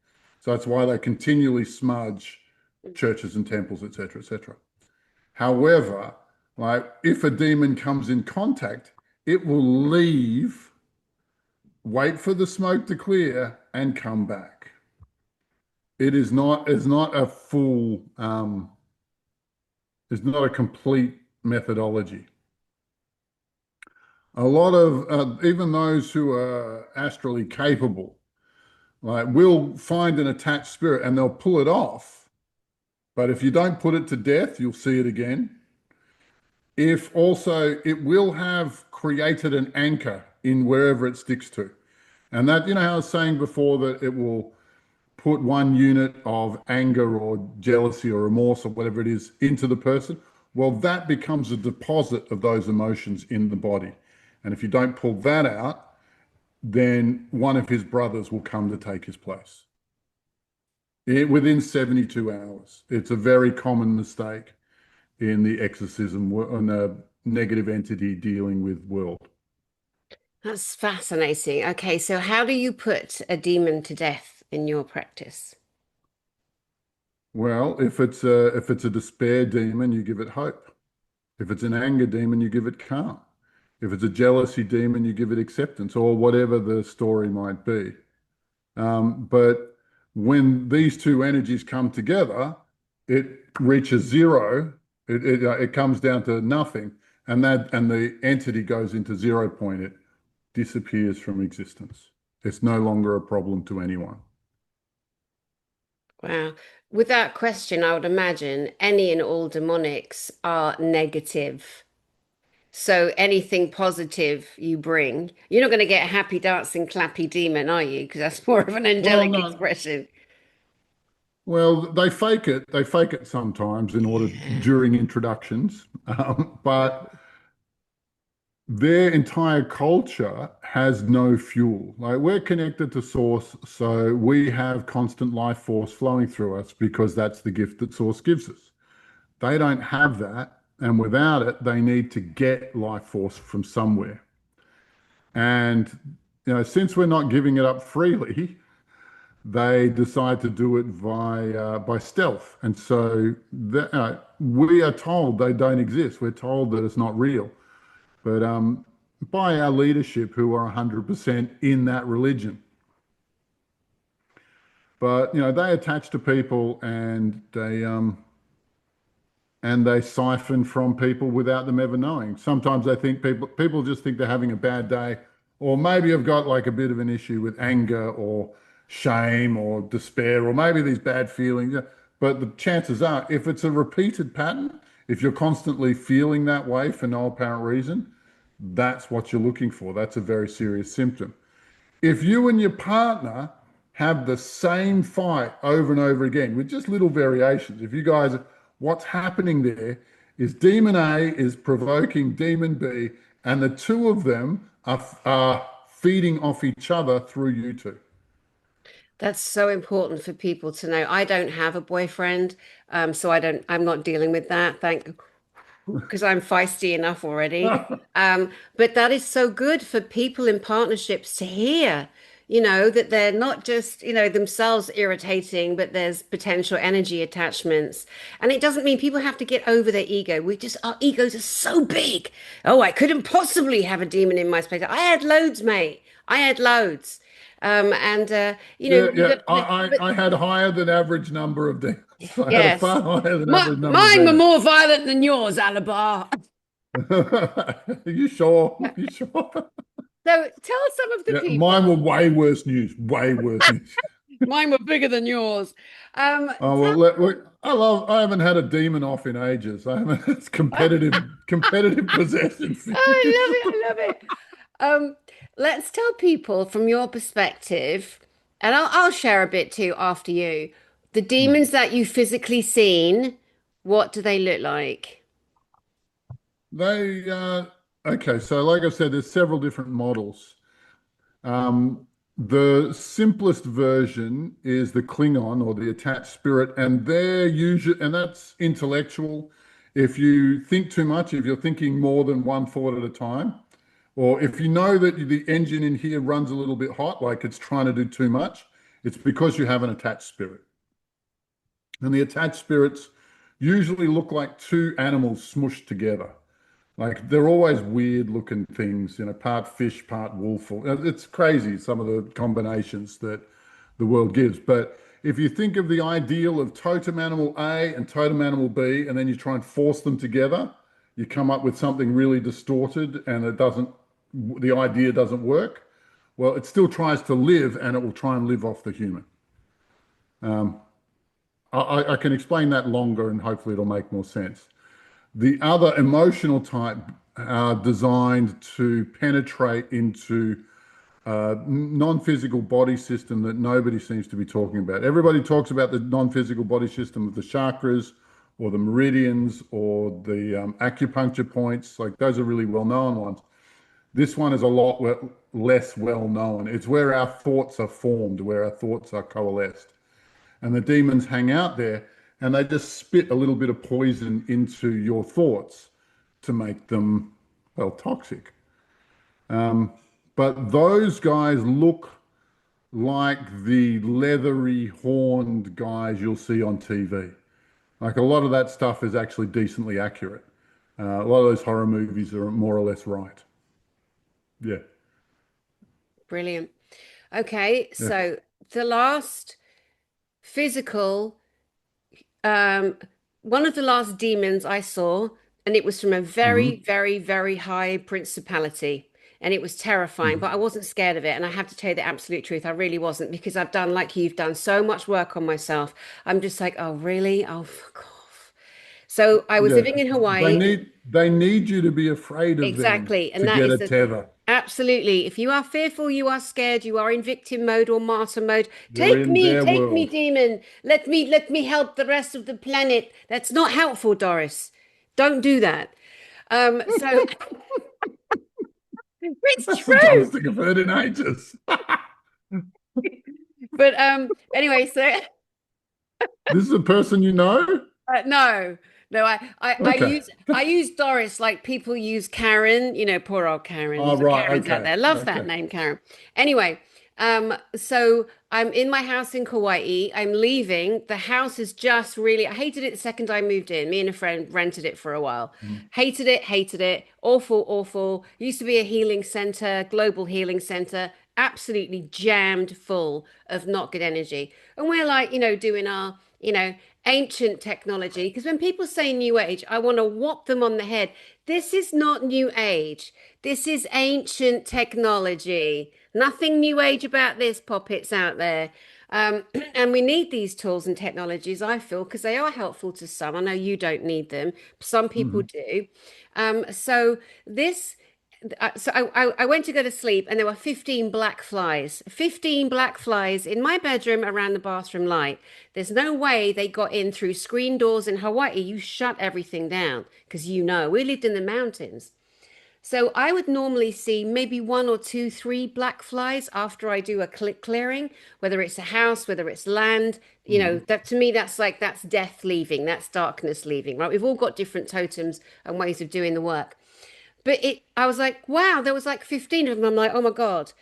So that's why they continually smudge churches and temples, etc., etc. However, like if a demon comes in contact, it will leave, wait for the smoke to clear, and come back. It's not a full it's not a complete methodology. A lot of even those who are astrally capable, like will find an attached spirit and they'll pull it off. But if you don't put it to death, you'll see it again. If also it will have created an anchor in wherever it sticks to. And that, how I was saying before that it will put one unit of anger or jealousy or remorse or whatever it is into the person. Well, that becomes a deposit of those emotions in the body. And if you don't pull that out, then one of his brothers will come to take his place within 72 hours. It's a very common mistake in the exorcism and the negative entity dealing with world. That's fascinating. Okay, so how do you put a demon to death in your practice? Well, if it's a despair demon, you give it hope. If it's an anger demon, you give it calm. If it's a jealousy demon, you give it acceptance or whatever the story might be. But when these two energies come together, it reaches zero. It comes down to nothing, and the entity goes into 0 point. It disappears from existence. It's no longer a problem to anyone. Wow. Without question, I would imagine any and all demonics are negative. So anything positive you bring, you're not going to get a happy dancing clappy demon, are you? Because that's more of an Well, angelic no. expression. Well, they fake it. They fake it sometimes in order Yeah. during introductions, but their entire culture has no fuel. Like we're connected to source, so we have constant life force flowing through us because that's the gift that source gives us. They don't have that, and without it, they need to get life force from somewhere. And since we're not giving it up freely, they decide to do it by stealth. And so we are told they don't exist. We're told that it's not real. But by our leadership, who are 100% in that religion. But they attach to people, and they siphon from people without them ever knowing. Sometimes they think people just think they're having a bad day, or maybe have got like a bit of an issue with anger or shame or despair, or maybe these bad feelings. But the chances are, if it's a repeated pattern, if you're constantly feeling that way for no apparent reason, that's what you're looking for. That's a very serious symptom. If you and your partner have the same fight over and over again with just little variations, if you guys, what's happening there is demon A is provoking demon B, and the two of them are feeding off each other through you two. That's so important for people to know. I don't have a boyfriend, so I'm not dealing with that. Because I'm feisty enough already. But that is so good for people in partnerships to hear, that they're not just, themselves irritating, but there's potential energy attachments. And it doesn't mean people have to get over their ego. Our egos are so big. Oh, I couldn't possibly have a demon in my space. I had loads, mate. I had loads. And Yeah, you yeah. got, but I had higher than average number of demons. I had a yes, far higher than average number of mine were demons. more violent than yours, Alobar. You sure? You sure? So tell some of the Yeah, mine people. were way worse news. Way worse news. Mine were bigger than yours. Oh well, I haven't had a demon off in ages. I haven't. It's competitive possession I fears. love it. I love it. Um, let's tell people from your perspective, and I'll share a bit too after you. The demons that you physically seen, what do they look like? They okay. So, like I said, there's several different models. Um, the simplest version is the Klingon or the attached spirit, and that's intellectual. If you think too much, if you're thinking more than one thought at a time, or if you know that the engine in here runs a little bit hot, like it's trying to do too much, it's because you have an attached spirit. And the attached spirits usually look like two animals smushed together. Like they're always weird looking things, part fish, part wolf. It's crazy, some of the combinations that the world gives. But if you think of the ideal of totem animal A and totem animal B, and then you try and force them together, you come up with something really distorted and the idea doesn't work. Well, it still tries to live and it will try and live off the human. I can explain that longer and hopefully it'll make more sense. The other emotional type are designed to penetrate into a non-physical body system that nobody seems to be talking about. Everybody talks about the non-physical body system of the chakras or the meridians or the acupuncture points. Like those are really well-known ones. This one is a lot less well-known. It's where our thoughts are formed, where our thoughts are coalesced. And the demons hang out there and they just spit a little bit of poison into your thoughts to make them, well, toxic. But those guys look like the leathery horned guys you'll see on TV. Like a lot of that stuff is actually decently accurate. A lot of those horror movies are more or less right. Yeah, Brilliant. Okay, yeah. so the last physical, um, one of the last demons I saw, and it was from a very, Mhm. very, very high principality. And it was terrifying, but I Mhm. wasn't scared of it. And I have to tell you the absolute truth, I really wasn't because I've done, like you've done, so much work on myself. I'm just like, oh, really? Oh, fuck off. So I was Yeah, living in they Hawaii. need they need you to be afraid of them Exactly. And to that get is a the tether. absolutely. If you are fearful, you are scared, you are in victim mode or martyr mode. You're in their Take me, world. demon. Let me help the rest of the planet. That's not helpful, Doris. Don't do that. So it's That's the true. dumbest thing I've heard in ages. But anyway, so This is a person you know? no, No, Okay. I use Doris like people use Karen, poor old Karen. Oh, There's a right. Karens out Okay. there. Love that Okay. name, Karen. Anyway, so I'm in my house in Kauai. I'm leaving. The house is just really, I hated it the second I moved in. Me and a friend rented it for a while. Mm. Hated it. Awful, awful. Used to be a healing center, global healing center, absolutely jammed full of not good energy. And we're like, doing our, ancient technology. Because when people say new age, I want to whop them on the head. This is not new age. This is ancient technology. Nothing new age about this, poppets out there. And we need these tools and technologies, I feel, because they are helpful to some. I know you don't need them. Some people Mhm. do. So this I went to go to sleep and there were 15 black flies. 15 black flies in my bedroom around the bathroom light. There's no way they got in through screen doors in Hawaii. You shut everything down because we lived in the mountains. So I would normally see maybe one or two, three black flies after I do a clearing, whether it's a house, whether it's land. Mhm. That to me, that's death leaving, that's darkness leaving, right? We've all got different totems and ways of doing the work. But I was like, wow, there was like 15 of them. I'm like, oh my God,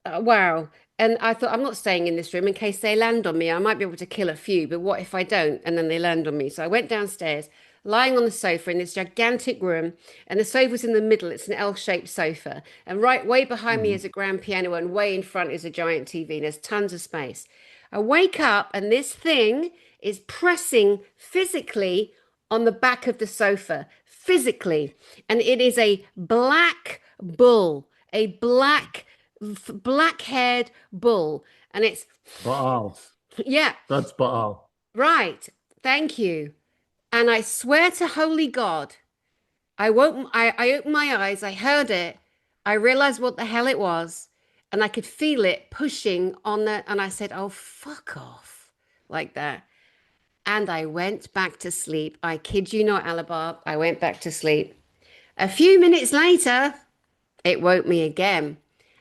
wow. And I thought, I'm not staying in this room in case they land on me. I might be able to kill a few, but what if I don't? And then they land on me. So I went downstairs, lying on the sofa in this gigantic room, and the sofa's in the middle. It's an L-shaped sofa. And right way behind me Mhm. is a grand piano, and way in front is a giant TV. And there's tons of space. I wake up, and this thing is pressing physically on the back of the sofa, physically. And it is a black bull, a black-haired bull. And it's, Baal. yeah, That's Baal. right. Thank you. And I swear to holy God, I opened my eyes, I heard it, I realized what the hell it was, and I could feel it pushing on and I said, oh, fuck off, like that. And I went back to sleep. I kid you not, Alabar, I went back to sleep. A few minutes later, it woke me again.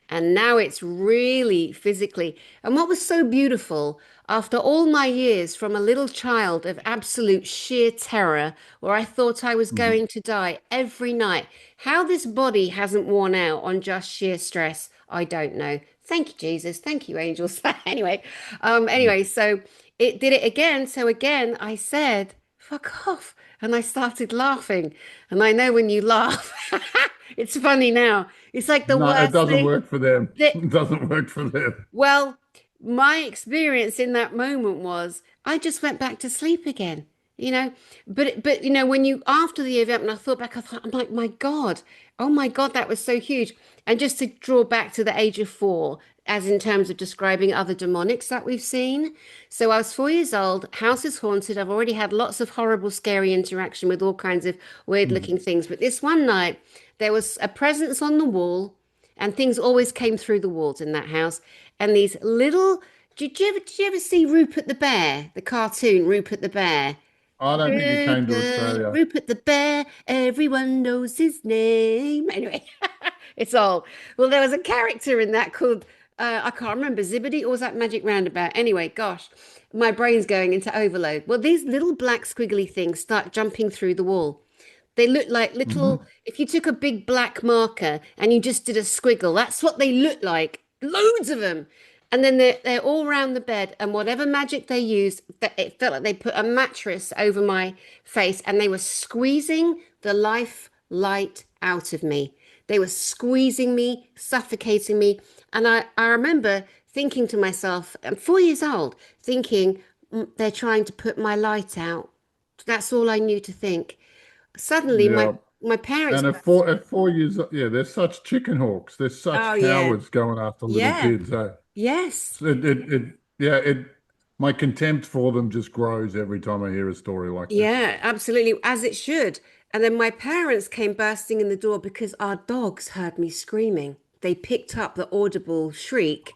And now it's really physically. And what was so beautiful, after all my years from a little child of absolute sheer terror, where I thought I was Mhm. going to die every night, how this body hasn't worn out on just sheer stress, I don't know. Thank you, Jesus. Thank you, angels. Anyway, so it did it again. So again, I said, fuck off. And I started laughing. And I know when you laugh, it's funny now. It's like the No, it worst doesn't thing work for them. that, It doesn't work for them. well, my experience in that moment was I just went back to sleep again, you know. But when you after the event, when I thought back, I'm like, my God, oh my God, that was so huge. And just to draw back to the age of 4, as in terms of describing other demonics that we've seen. So I was 4 years old, house is haunted. I've already had lots of horrible, scary interaction with all kinds of weird Mhm. looking things. But this one night, there was a presence on the wall and things always came through the walls in that house. And these little, did you ever see Rupert the Bear, the cartoon Rupert the Bear? I don't think it came to Rupert, Australia. Rupert the Bear, everyone knows his name. Anyway, it's all. Well, there was a character in that called, I can't remember, Zibbity, or was that Magic Roundabout? Anyway, gosh, my brain's going into overload. Well, these little black squiggly things start jumping through the wall. They look like little, Hmm. if you took a big black marker and you just did a squiggle, that's what they look like. Loads of them. And then they're all around the bed, and whatever magic they used, it felt like they put a mattress over my face and they were squeezing the life light out of me. They were squeezing me, suffocating me. And I remember thinking to myself, I'm 4 years old, thinking, they're trying to put my light out. That's all I knew to think. Suddenly, my Yeah. my parents. And at 4 years, yeah, they're such chicken hawks. They're Oh such yeah, cowards going after little yeah, kids. Eh? yes, So yeah, my contempt for them just grows every time I hear a story like this. yeah, absolutely, as it should. And then my parents came bursting in the door because our dogs heard me screaming. They picked up the audible shriek.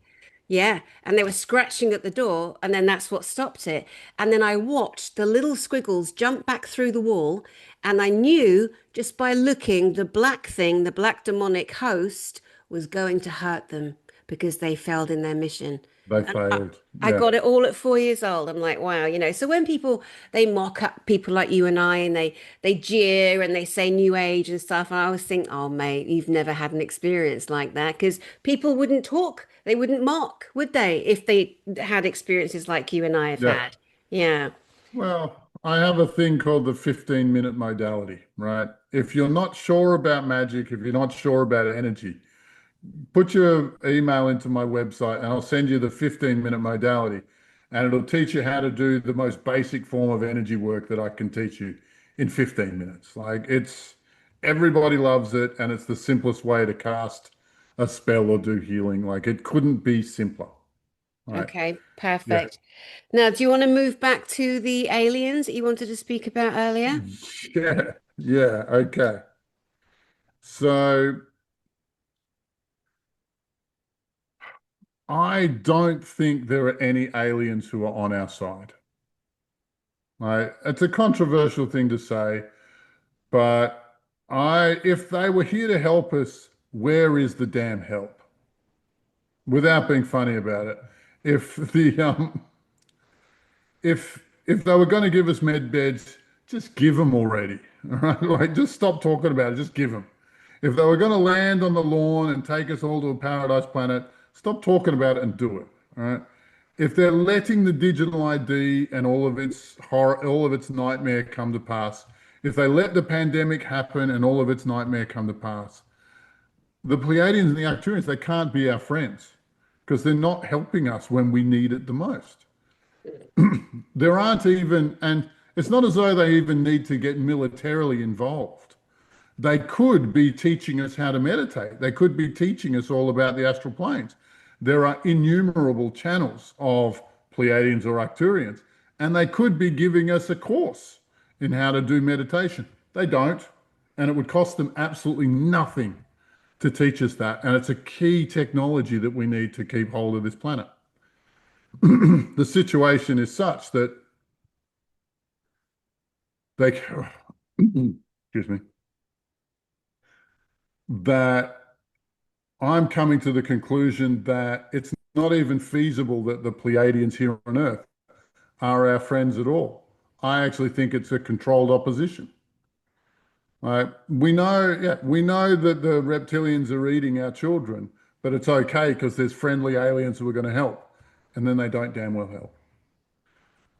Yeah, and they were scratching at the door, and then that's what stopped it. And then I watched the little squiggles jump back through the wall, and I knew just by looking, the black thing, the black demonic host, was going to hurt them because they failed in their mission. They I, failed. I Yeah. got it all at 4 years old. I'm like, wow, So when people they mock up people like you and I, and they jeer and they say New Age and stuff, and I always think, oh mate, you've never had an experience like that because people wouldn't talk, they wouldn't mock, would they, if they had experiences like you and I have Yeah. had? Yeah. Well, I have a thing called the 15-minute modality, right? If you're not sure about magic, if you're not sure about energy, put your email into my website and I'll send you the 15-minute modality. And it'll teach you how to do the most basic form of energy work that I can teach you in 15 minutes. Like everybody loves it, and it's the simplest way to cast a spell or do healing. Like it couldn't be simpler, right? Okay, Yeah. perfect. Now, do you want to move back to the aliens that you wanted to speak about earlier? Yeah. Yeah. Okay. So I don't think there are any aliens who are on our side. Right? It's a controversial thing to say, but if they were here to help us, where is the damn help? Without being funny about it, if the if they were going to give us med beds, just give them already. All right, like just stop talking about it. Just give them. If they were going to land on the lawn and take us all to a paradise planet, stop talking about it and do it. All right. If they're letting the digital ID and all of its horror, all of its nightmare come to pass, if they let the pandemic happen and all of its nightmare come to pass, the Pleiadians and the Arcturians, they can't be our friends because they're not helping us when we need it the most. There aren't even, and it's not as though they even need to get militarily involved. They could be teaching us how to meditate. They could be teaching us all about the astral planes. There are innumerable channels of Pleiadians or Arcturians, and they could be giving us a course in how to do meditation. They don't, and it would cost them absolutely nothing to teach us that. And it's a key technology that we need to keep hold of this planet. The situation is such that they, excuse me, that I'm coming to the conclusion that it's not even feasible that the Pleiadians here on Earth are our friends at all. I actually think it's a controlled opposition. We know that the reptilians are eating our children, but it's okay because there's friendly aliens who are going to help, and then they don't damn well help.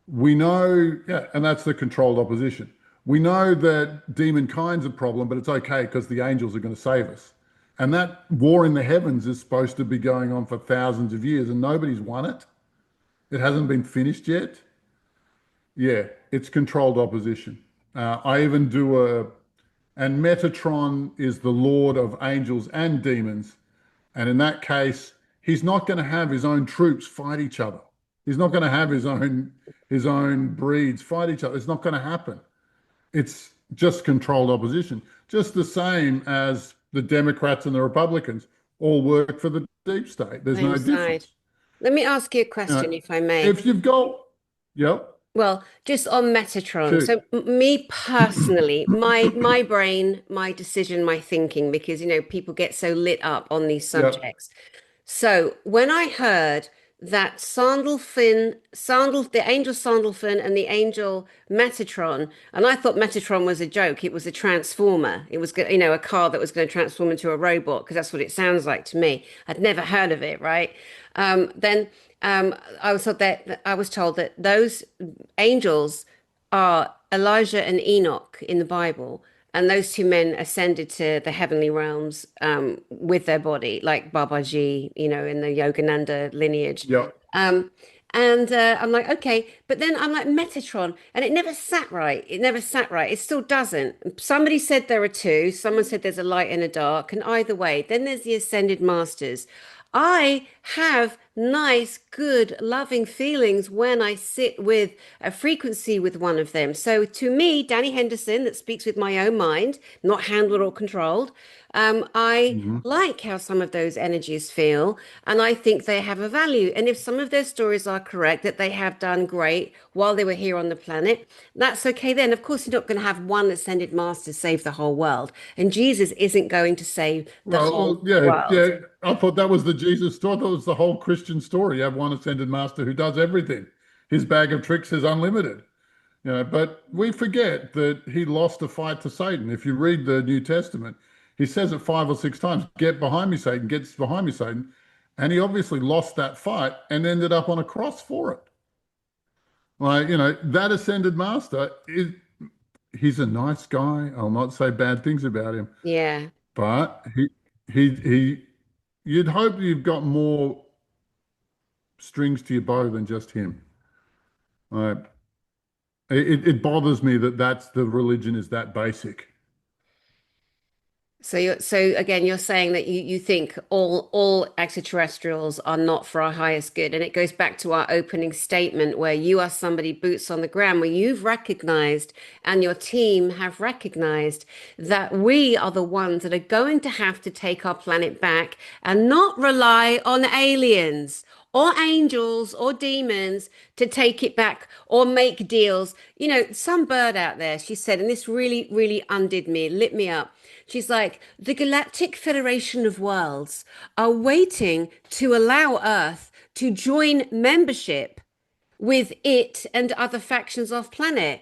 We know, yeah, and that's the controlled opposition. We know that demon kind's a problem, but it's okay because the angels are going to save us. And that war in the heavens is supposed to be going on for thousands of years, and nobody's won it. It hasn't been finished yet. Yeah, it's controlled opposition. I even do and Metatron is the lord of angels and demons. And in that case, he's not going to have his own troops fight each other. He's not going to have his own breeds fight each other. It's not going to happen. It's just controlled opposition, just the same as the Democrats and the Republicans all work for the deep state. There's Same no side. difference. Let me ask you a You question, know, if I may. if you've got, yep, Well, just on Metatron. shoot, So me personally, my brain, my decision, my thinking, because people get so lit up on these yep, subjects. So when I heard that the angel Sandalphon and the angel Metatron, and I thought Metatron was a joke. It was a transformer. It was, a car that was going to transform into a robot because that's what it sounds like to me. I'd never heard of it, right? Then I was told that those angels are Elijah and Enoch in the Bible. And those two men ascended to the heavenly realms with their body, like Babaji, in the Yogananda lineage. yep. Um, and I'm like, okay. But then I'm like, Metatron. And it never sat right. It never sat right. It still doesn't. Somebody said there are two. Someone said there's a light and a dark. And either way, then there's the ascended masters. I have nice, good, loving feelings when I sit with a frequency with one of them. So to me, Danny Henderson, that speaks with my own mind, not handled or controlled, I Mhm. like how some of those energies feel, and I think they have a value. And if some of their stories are correct, that they have done great while they were here on the planet, that's okay then. Of course, you're not going to have one ascended master save the whole world, and Jesus isn't going to save the Well, whole yeah, world. yeah. I thought that was the Jesus story. That was the whole Christian Christian story. You have one ascended master who does everything. His bag of tricks is unlimited. But we forget that he lost a fight to Satan. If you read the New Testament, he says it 5 or 6 times, get behind me, Satan, gets behind me, Satan. And he obviously lost that fight and ended up on a cross for it. Like, that ascended master he's a nice guy. I'll not say bad things about him, Yeah. but he you'd hope you've got more strings to your bow than just him. Like, it bothers me that that's the religion is that basic. So again, you're saying that you think all extraterrestrials are not for our highest good. And it goes back to our opening statement where you are somebody boots on the ground, where you've recognized and your team have recognized that we are the ones that are going to have to take our planet back and not rely on aliens or angels or demons to take it back or make deals. Some bird out there, she said, and this really, really undid me, lit me up. She's like, the Galactic Federation of Worlds are waiting to allow Earth to join membership with it and other factions off planet.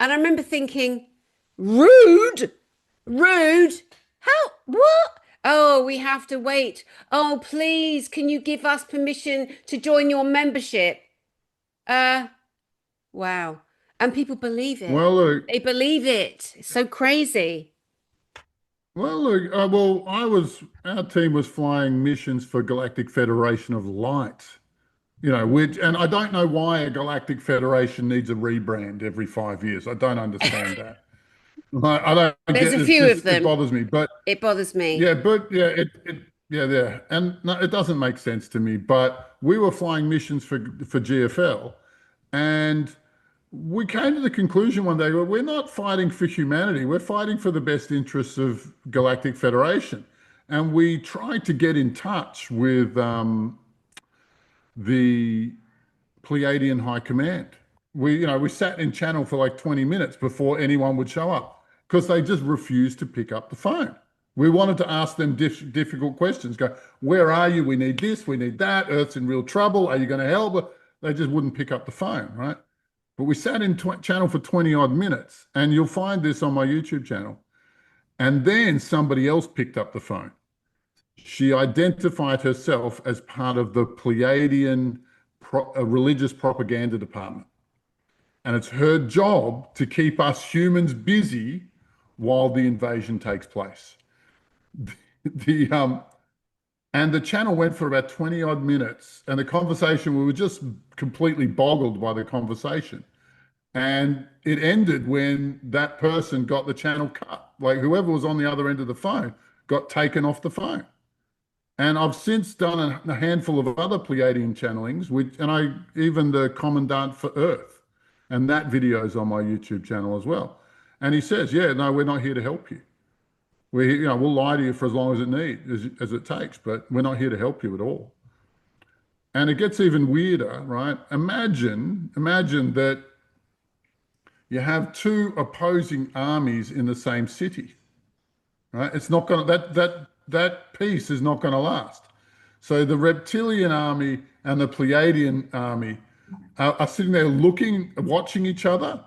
And I remember thinking, rude, rude. How? What? Oh, we have to wait. Oh, please, can you give us permission to join your membership? Uh, wow. And people believe it. Well, look, They believe it. It's so crazy. our team was flying missions for Galactic Federation of Light, which, and I don't know why a Galactic Federation needs a rebrand every 5 years. I don't understand that. I don't There's get, a it's few of just, it them. bothers me. But It bothers me. yeah, yeah. And no, it doesn't make sense to me. But we were flying missions for GFL, and we came to the conclusion one day, well, we're not fighting for humanity. We're fighting for the best interests of Galactic Federation. And we tried to get in touch with the Pleiadian High Command. We sat in channel for like 20 minutes before anyone would show up because they just refused to pick up the phone. We wanted to ask them difficult questions. Go, where are you? We need this, we need that. Earth's in real trouble. Are you going to help? They just wouldn't pick up the phone, right? But we sat in channel for 20 odd minutes, and you'll find this on my YouTube channel. And then somebody else picked up the phone. She identified herself as part of the Pleiadian religious propaganda department. And it's her job to keep us humans busy while the invasion takes place. The and the channel went for about 20 odd minutes, and the conversation, we were just completely boggled by the conversation. And it ended when that person got the channel cut. Like whoever was on the other end of the phone got taken off the phone. And I've since done a handful of other Pleiadian channelings, even the Commandant for Earth, and that video is on my YouTube channel as well. And he says, "Yeah, no, we're not here to help you. We'll lie to you for as long as as it takes, but we're not here to help you at all." And it gets even weirder, right? Imagine that you have two opposing armies in the same city, right? It's not going to that peace is not going to last. So the reptilian army and the Pleiadian army are sitting there watching each other,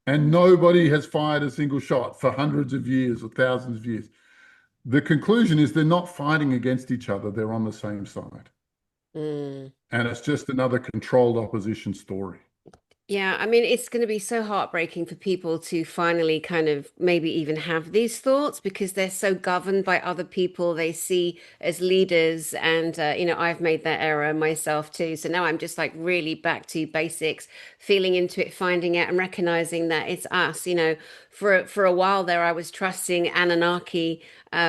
and nobody has fired a single shot for hundreds of years or thousands of years. The conclusion is they're not fighting against each other; they're on the same side, Mm. and it's just another controlled opposition story. Yeah, I mean, it's going to be so heartbreaking for people to finally kind of maybe even have these thoughts because they're so governed by other people they see as leaders. And, I've made that error myself too. So now I'm just like really back to basics, feeling into it, finding out and recognizing that it's us. For a while there, I was trusting Anunnaki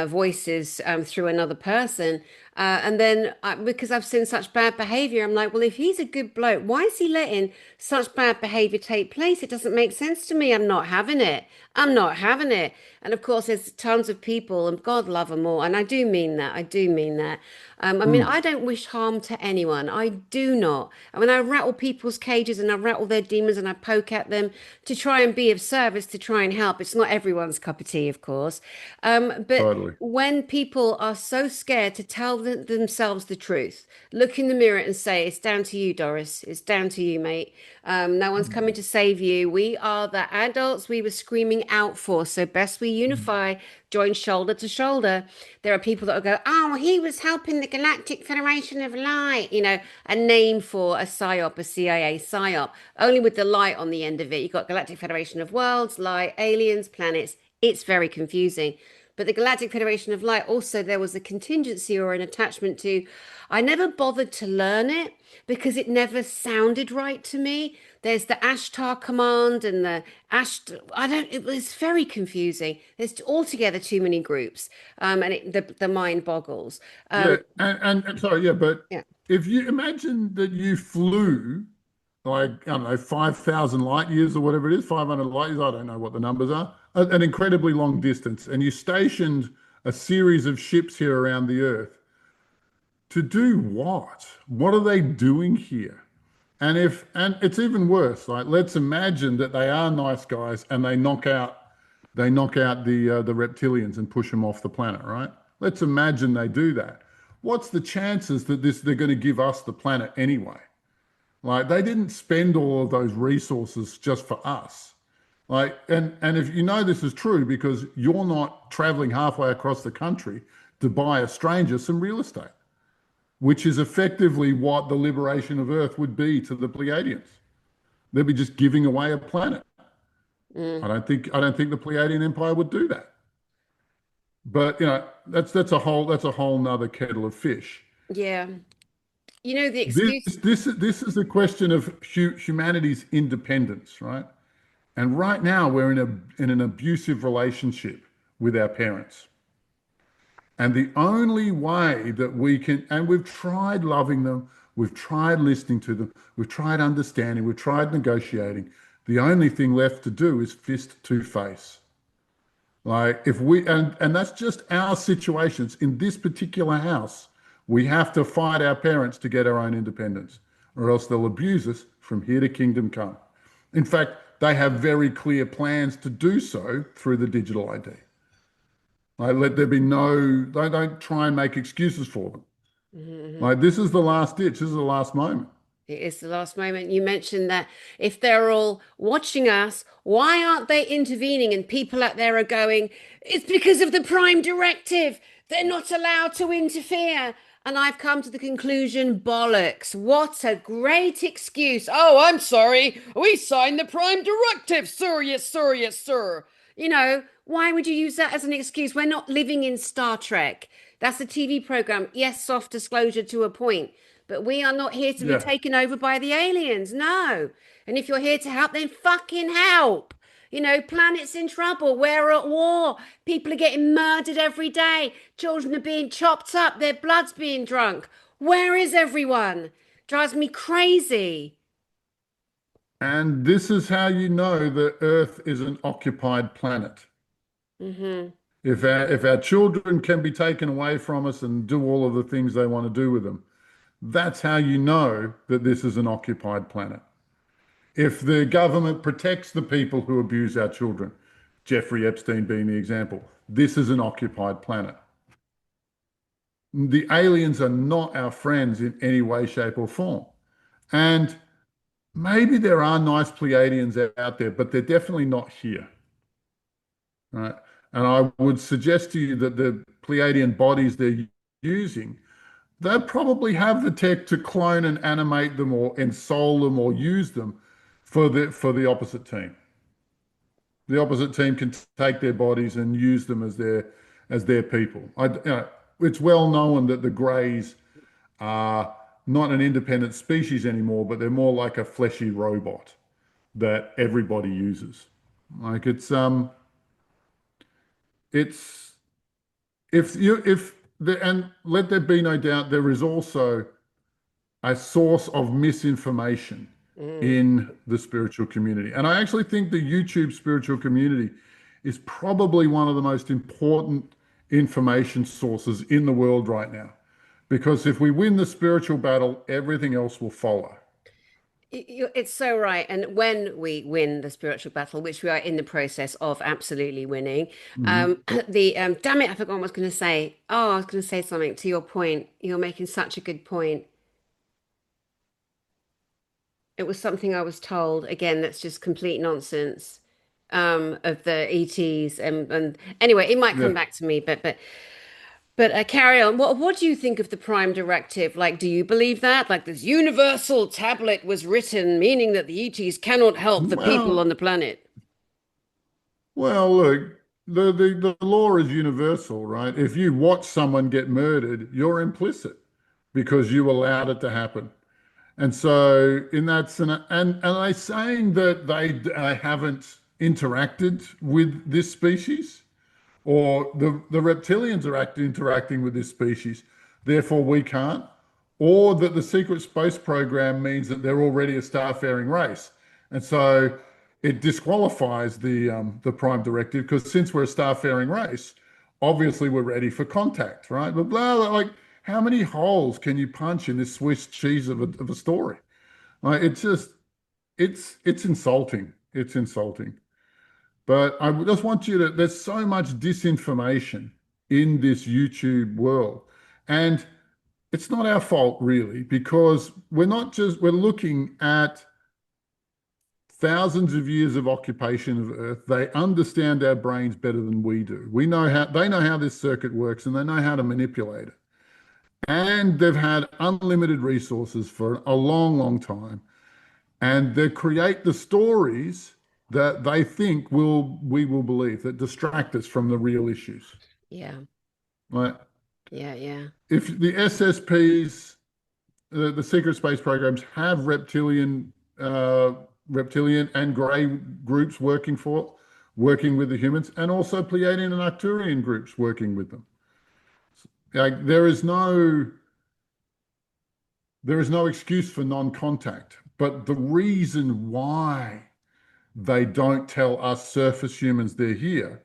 voices through another person. And then because I've seen such bad behavior, I'm like, well, if he's a good bloke, why is he letting such bad behavior take place? It doesn't make sense to me. I'm not having it. I'm not having it. And of course, there's tons of people, and God love them all. And I do mean that. I do mean that. I mean, Mm, I don't wish harm to anyone. I do not. And when I rattle people's cages and I rattle their demons and I poke at them to try and be of service, to try and help, it's not everyone's cup of tea, of course. But totally. when people are so scared to tell themselves the truth, look in the mirror and say, "It's down to you, Doris. It's down to you, mate. No one's coming to save you. We are the adults we were screaming out for. So best we unify, join shoulder to shoulder." There are people that will go, "Oh, he was helping the Galactic Federation of Light," a name for a psyop, a CIA psyop, only with the light on the end of it. You've got Galactic Federation of Worlds, light, aliens, planets. It's very confusing. But the Galactic Federation of Light also, there was a contingency or an attachment to. I never bothered to learn it because it never sounded right to me. There's the Ashtar command and the I don't, it was very confusing. There's altogether too many groups. The mind boggles. Yeah, and sorry, yeah, but Yeah. if you imagine that you flew like, I don't know, 5,000 light years or whatever it is, 500 light years, I don't know what the numbers are, an incredibly long distance, and you stationed a series of ships here around the Earth to do what? What are they doing here? And it's even worse. Like, let's imagine that they are nice guys and they knock out the reptilians and push them off the planet, right? Let's imagine they do that. What's the chances that they're going to give us the planet anyway? Like, they didn't spend all of those resources just for us. Like, and if you know this is true because you're not traveling halfway across the country to buy a stranger some real estate, which is effectively what the liberation of Earth would be to the Pleiadians. They'd be just giving away a planet. Mm, I don't think the Pleiadian Empire would do that. But that's a whole nother kettle of fish. yeah. The This excuse. this this is a question of humanity's independence, right? And right now we're in an abusive relationship with our parents. And the only way that we can, and we've tried loving them, we've tried listening to them, we've tried understanding, we've tried negotiating. The only thing left to do is fist to face. Like, if we, and that's just our situations in this particular house. We have to fight our parents to get our own independence, or else they'll abuse us from here to kingdom come. In fact, they have very clear plans to do so through the digital ID. Like, let there be no, they don't try and make excuses for them. Mhm. Like, this is the last ditch, this is the last moment. It is the last moment. You mentioned that if they're all watching us, why aren't they intervening? And people out there are going, "It's because of the Prime Directive. They're not allowed to interfere." And I've come to the conclusion, bollocks. What a great excuse. "Oh, I'm sorry. We signed the Prime Directive, sir. Yes, sir. Yes, sir." Why would you use that as an excuse? We're not living in Star Trek. That's a TV program. Yes, soft disclosure to a point. But we are not here to be Yeah. taken over by the aliens. No. And if you're here to help, then fucking help. Planet's in trouble. We're at war. People are getting murdered every day. Children are being chopped up. Their blood's being drunk. Where is everyone? Drives me crazy. And this is how you know that Earth is an occupied planet. Mm-hmm. If our children can be taken away from us and do all of the things they want to do with them, that's how you know that this is an occupied planet. If the government protects the people who abuse our children, Jeffrey Epstein being the example, this is an occupied planet. The aliens are not our friends in any way, shape, or form. And maybe there are nice Pleiadians out there, but they're definitely not here. Right? And I would suggest to you that the Pleiadian bodies they're using, they probably have the tech to clone and animate them or ensoul them or use them for the opposite team. The opposite team can take their bodies and use them as their people. It's well known that the Greys are not an independent species anymore, but they're more like a fleshy robot that everybody uses. Like, it's if the and let there be no doubt, there is also a source of misinformation Mm. in the spiritual community. And I actually think the YouTube spiritual community is probably one of the most important information sources in the world right now. Because if we win the spiritual battle, everything else will follow. It's so right. And when we win the spiritual battle, which we are in the process of absolutely winning, Mhm. the damn it, I forgot what I was going to say. Oh, I was going to say something to your point. You're making such a good point. It was something I was told again that's just complete nonsense of the ETs and anyway, it might Yeah. come back to me, but carry on. What do you think of the Prime Directive? Like, do you believe that? Like, this universal tablet was written, meaning that the ETs cannot help the people on Well, the planet. look, the law is universal, right? If you watch someone get murdered, you're implicit because you allowed it to happen. And so, in that scenario, and are they saying that they haven't interacted with this species, or the reptilians are interacting with this species, therefore we can't, or that the secret space program means that they're already a starfaring race, and so it disqualifies the Prime Directive because since we're a starfaring race, obviously we're ready for contact, right? But blah, blah, like how many holes can you punch in this Swiss cheese of a story? Like it's just it's insulting. It's insulting. But I just want you to, there's so much disinformation in this YouTube world. And it's not our fault, really, because we're looking at thousands of years of occupation of Earth. They understand our brains better than we do. They know how this circuit works and they know how to manipulate it. And they've had unlimited resources for a long, long time. And they create the stories that they think we will believe that distract us from the real issues. Yeah, Like yeah, yeah. if the SSPs, the secret space programs, have reptilian and grey groups working with the humans, and also Pleiadian and Arcturian groups working with them. Like there is no excuse for non-contact, but the reason why they don't tell us surface humans they're here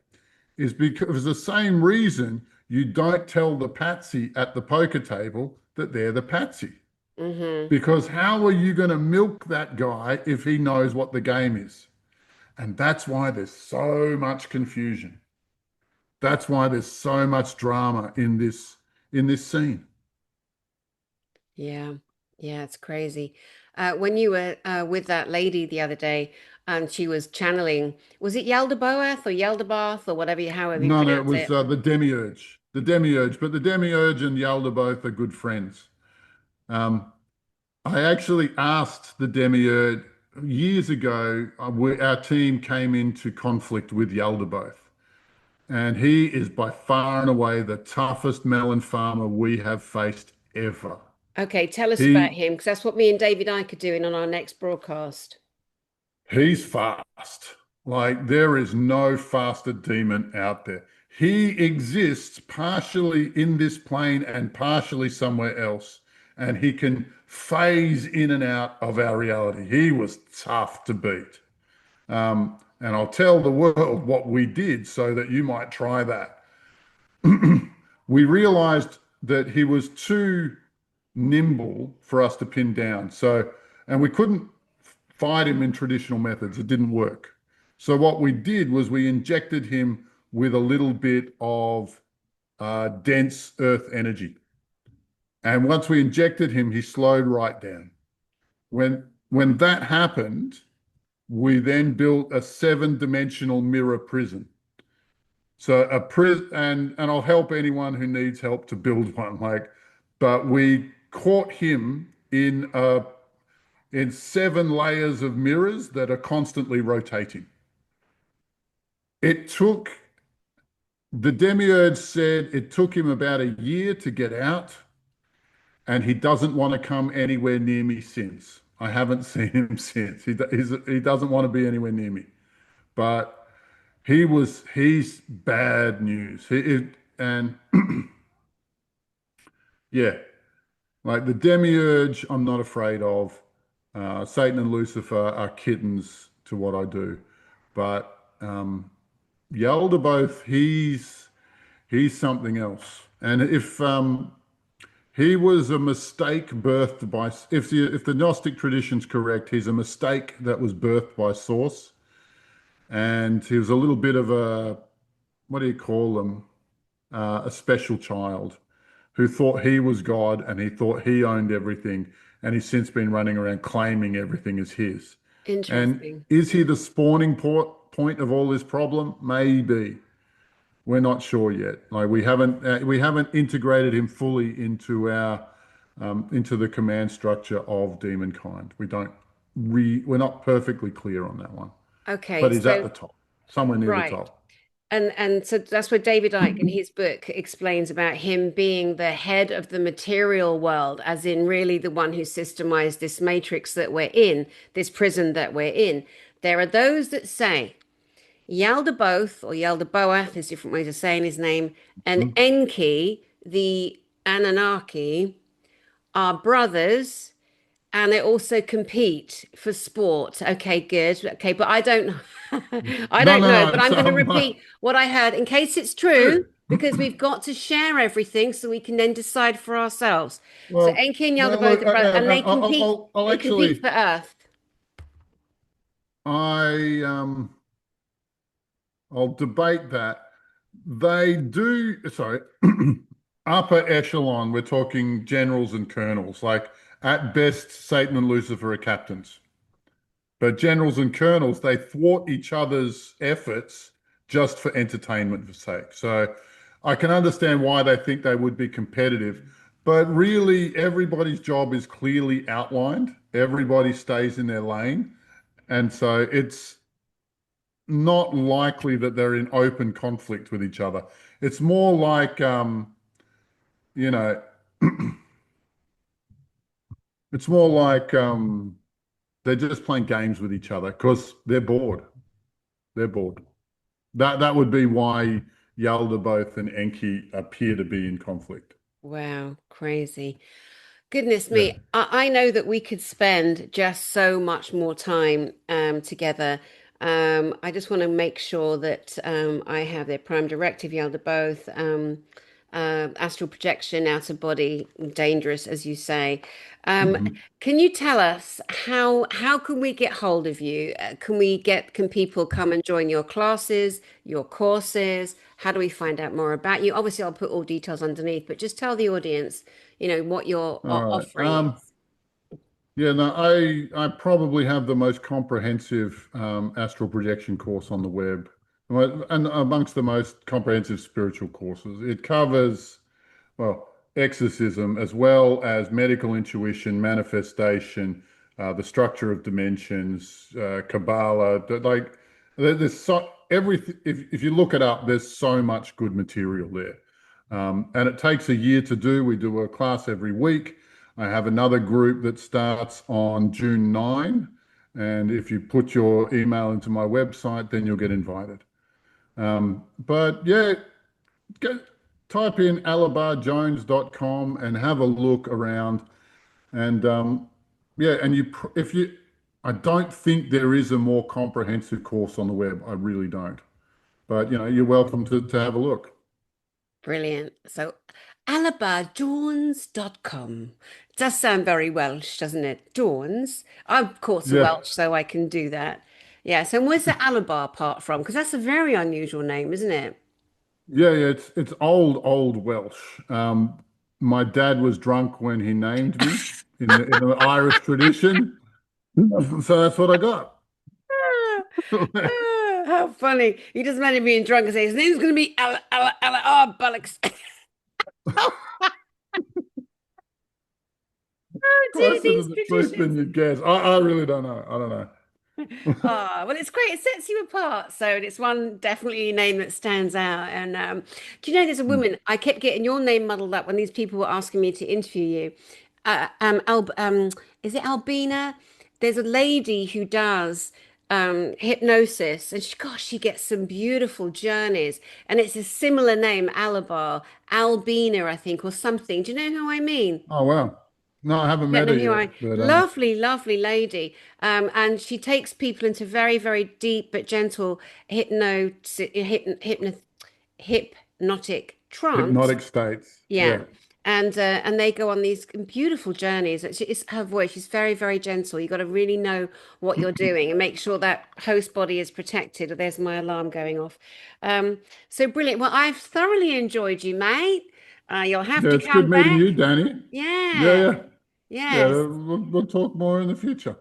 is because the same reason you don't tell the patsy at the poker table that they're the patsy. Mm-hmm. Because how are you going to milk that guy if he knows what the game is? And that's why there's so much confusion. That's why there's so much drama in this scene. Yeah, yeah, it's crazy. When you were with that lady the other day and she was channeling, was it Yaldabaoth or Yaldabaoth or whatever however you No, no, it pronounce was it? the demiurge. The demiurge, but the demiurge and Yalda both are good friends. Um, I actually asked the demiurge years ago. Our team came into conflict with Yaldabaoth, and he is by far and away the toughest melon farmer we have faced ever. Okay, tell us about He him because that's what me and David Icke are doing on our next broadcast. he's fast. Like there is no faster demon out there. He exists partially in this plane and partially somewhere else, and he can phase in and out of our reality. He was tough to beat. And I'll tell the world what we did so that you might try that. We realized that he was too nimble for us to pin down. So, and we couldn't fight him in traditional methods. It didn't work. So what we did was we injected him with a little bit of dense earth energy. And once we injected him, he slowed right down. When that happened, we then built a seven-dimensional mirror prison. So a prison, and I'll help anyone who needs help to build one. Like, but we caught him in seven layers of mirrors that are constantly rotating. It took the demiurge said it took him about a year to get out, and he doesn't want to come anywhere near me since. I haven't seen him since. He doesn't want to be anywhere near me. But he's bad news. And yeah, like the demiurge, I'm not afraid of. Satan and Lucifer are kittens to what I do. But Yaldabaoth, he's something else. And if He was a mistake birthed by, if the Gnostic tradition's correct, he's a mistake that was birthed by Source. And he was a little bit of a, what do you call them? A special child who thought he was God and he thought he owned everything. And he's since been running around claiming everything is his. And Interesting. is he the spawning point of all this problem? Maybe. We're not sure yet. Like we haven't integrated him fully into our into the command structure of demonkind. We're not perfectly clear on that one, Okay, but he's at so the top, somewhere near the right. top. And so that's where David Icke in his book explains about him being the head of the material world, as in really the one who systemized this matrix that we're in, this prison that we're in. There are those that say Yaldabaoth or Yaldabaoth, there's different ways of saying his name, and Mhm. Enki, the Anunnaki, are brothers and they also compete for sport. Okay, good. Okay, but I don't I No, don't no, know, no. but I'm going to No. repeat what I heard in case it's true because we've got to share everything so we can then decide for ourselves. So Well, Enki and no. Yaldabaoth Look, are brothers and I'll they compete actually. for Earth. I I'll debate that. They do. Sorry, upper echelon. We're talking generals and colonels. Like at best, Satan and Lucifer are captains. But generals and colonels, they thwart each other's efforts just for entertainment sake. So I can understand why they think they would be competitive. But really, everybody's job is clearly outlined. Everybody stays in their lane. And so it's not likely that they're in open conflict with each other. It's more like, you know, it's more like they're just playing games with each other because they're bored. They're bored. That would be why Yalda both and Enki appear to be in conflict. Wow, crazy. Goodness Yeah. me, I know that we could spend just so much more time together. I just want to make sure that I have their prime directive, Yelda both, astral projection, out of body, dangerous, as you say. Um, Mhm. can you tell us how can we get hold of you? Can people come and join your classes, your courses? How do we find out more about you? Obviously, I'll put all details underneath, but just tell the audience what you're All right. offering is. Yeah, no, I probably have the most comprehensive astral projection course on the web, and amongst the most comprehensive spiritual courses. It covers, well, exorcism as well as medical intuition, manifestation, the structure of dimensions, Kabbalah. Like there's so everything. If you look it up, there's so much good material there, and it takes a year to do. We do a class every week. I have another group that starts on June 9, and if you put your email into my website, then you'll get invited. But yeah, go type in alabarjones.com and have a look around. And yeah, and if you, I don't think there is a more comprehensive course on the web. I really don't. But you're welcome to have a look. Brilliant. So, alabarjones.com. It does sound very Welsh, doesn't it? Dawns. I'm, of course, a Yeah, Welsh, so I can do that. Yeah. So, where's the Alabar part from? Because that's a very unusual name, isn't it? yeah. It's old Welsh. My dad was drunk when he named me in the Irish tradition, so that's what I got. How funny. He doesn't mind him being drunk and say his name's going to be Ala, Bollocks. Oh, dear, Closer to these the truth than traditions. you'd guess. I really don't know. I don't know. Ah, well, it's great. It sets you apart. So it's one definitely name that stands out. And do you know there's a Hmm. woman? I kept getting your name muddled up when these people were asking me to interview you. Al is it Albina? There's a lady who does hypnosis, and she gets some beautiful journeys. And it's a similar name, Alabar, Albina, I think, or something. Do you know who I mean? Oh wow. No, I haven't Don't met know her who I. yet, but Lovely, lovely lady. And she takes people into very, very deep but gentle hypnotic trance. hypnotic states. Yeah. Yeah. and they go on these beautiful journeys. It's her voice. She's very, very gentle. You got to really know what you're doing and make sure that host body is protected. There's my alarm going off. So brilliant. Well, I've thoroughly enjoyed you, mate. You'll have Yeah, to it's good come meeting back. you, Danny. Yeah, Yeah. yeah, yeah. Yes, We'll talk more in the future.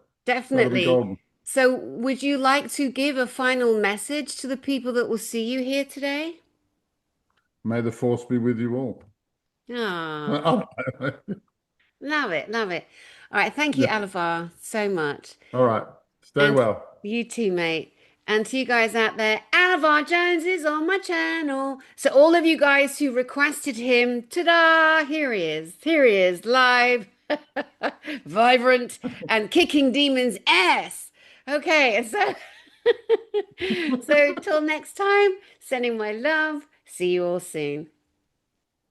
That'll be definitely. golden. So, would you like to give a final message to the people that will see you here today? May the force be with you all. Ah, Oh, love it, love it. All right, thank you, yeah. Alavar, so much. All right. Stay And well. you too, mate. And to you guys out there, Alavar Jones is on my channel. So all of you guys who requested him, ta-da, here he is. Here he is, live, vibrant, and kicking demons' ass. Okay, and so so till next time, sending my love. See you all soon.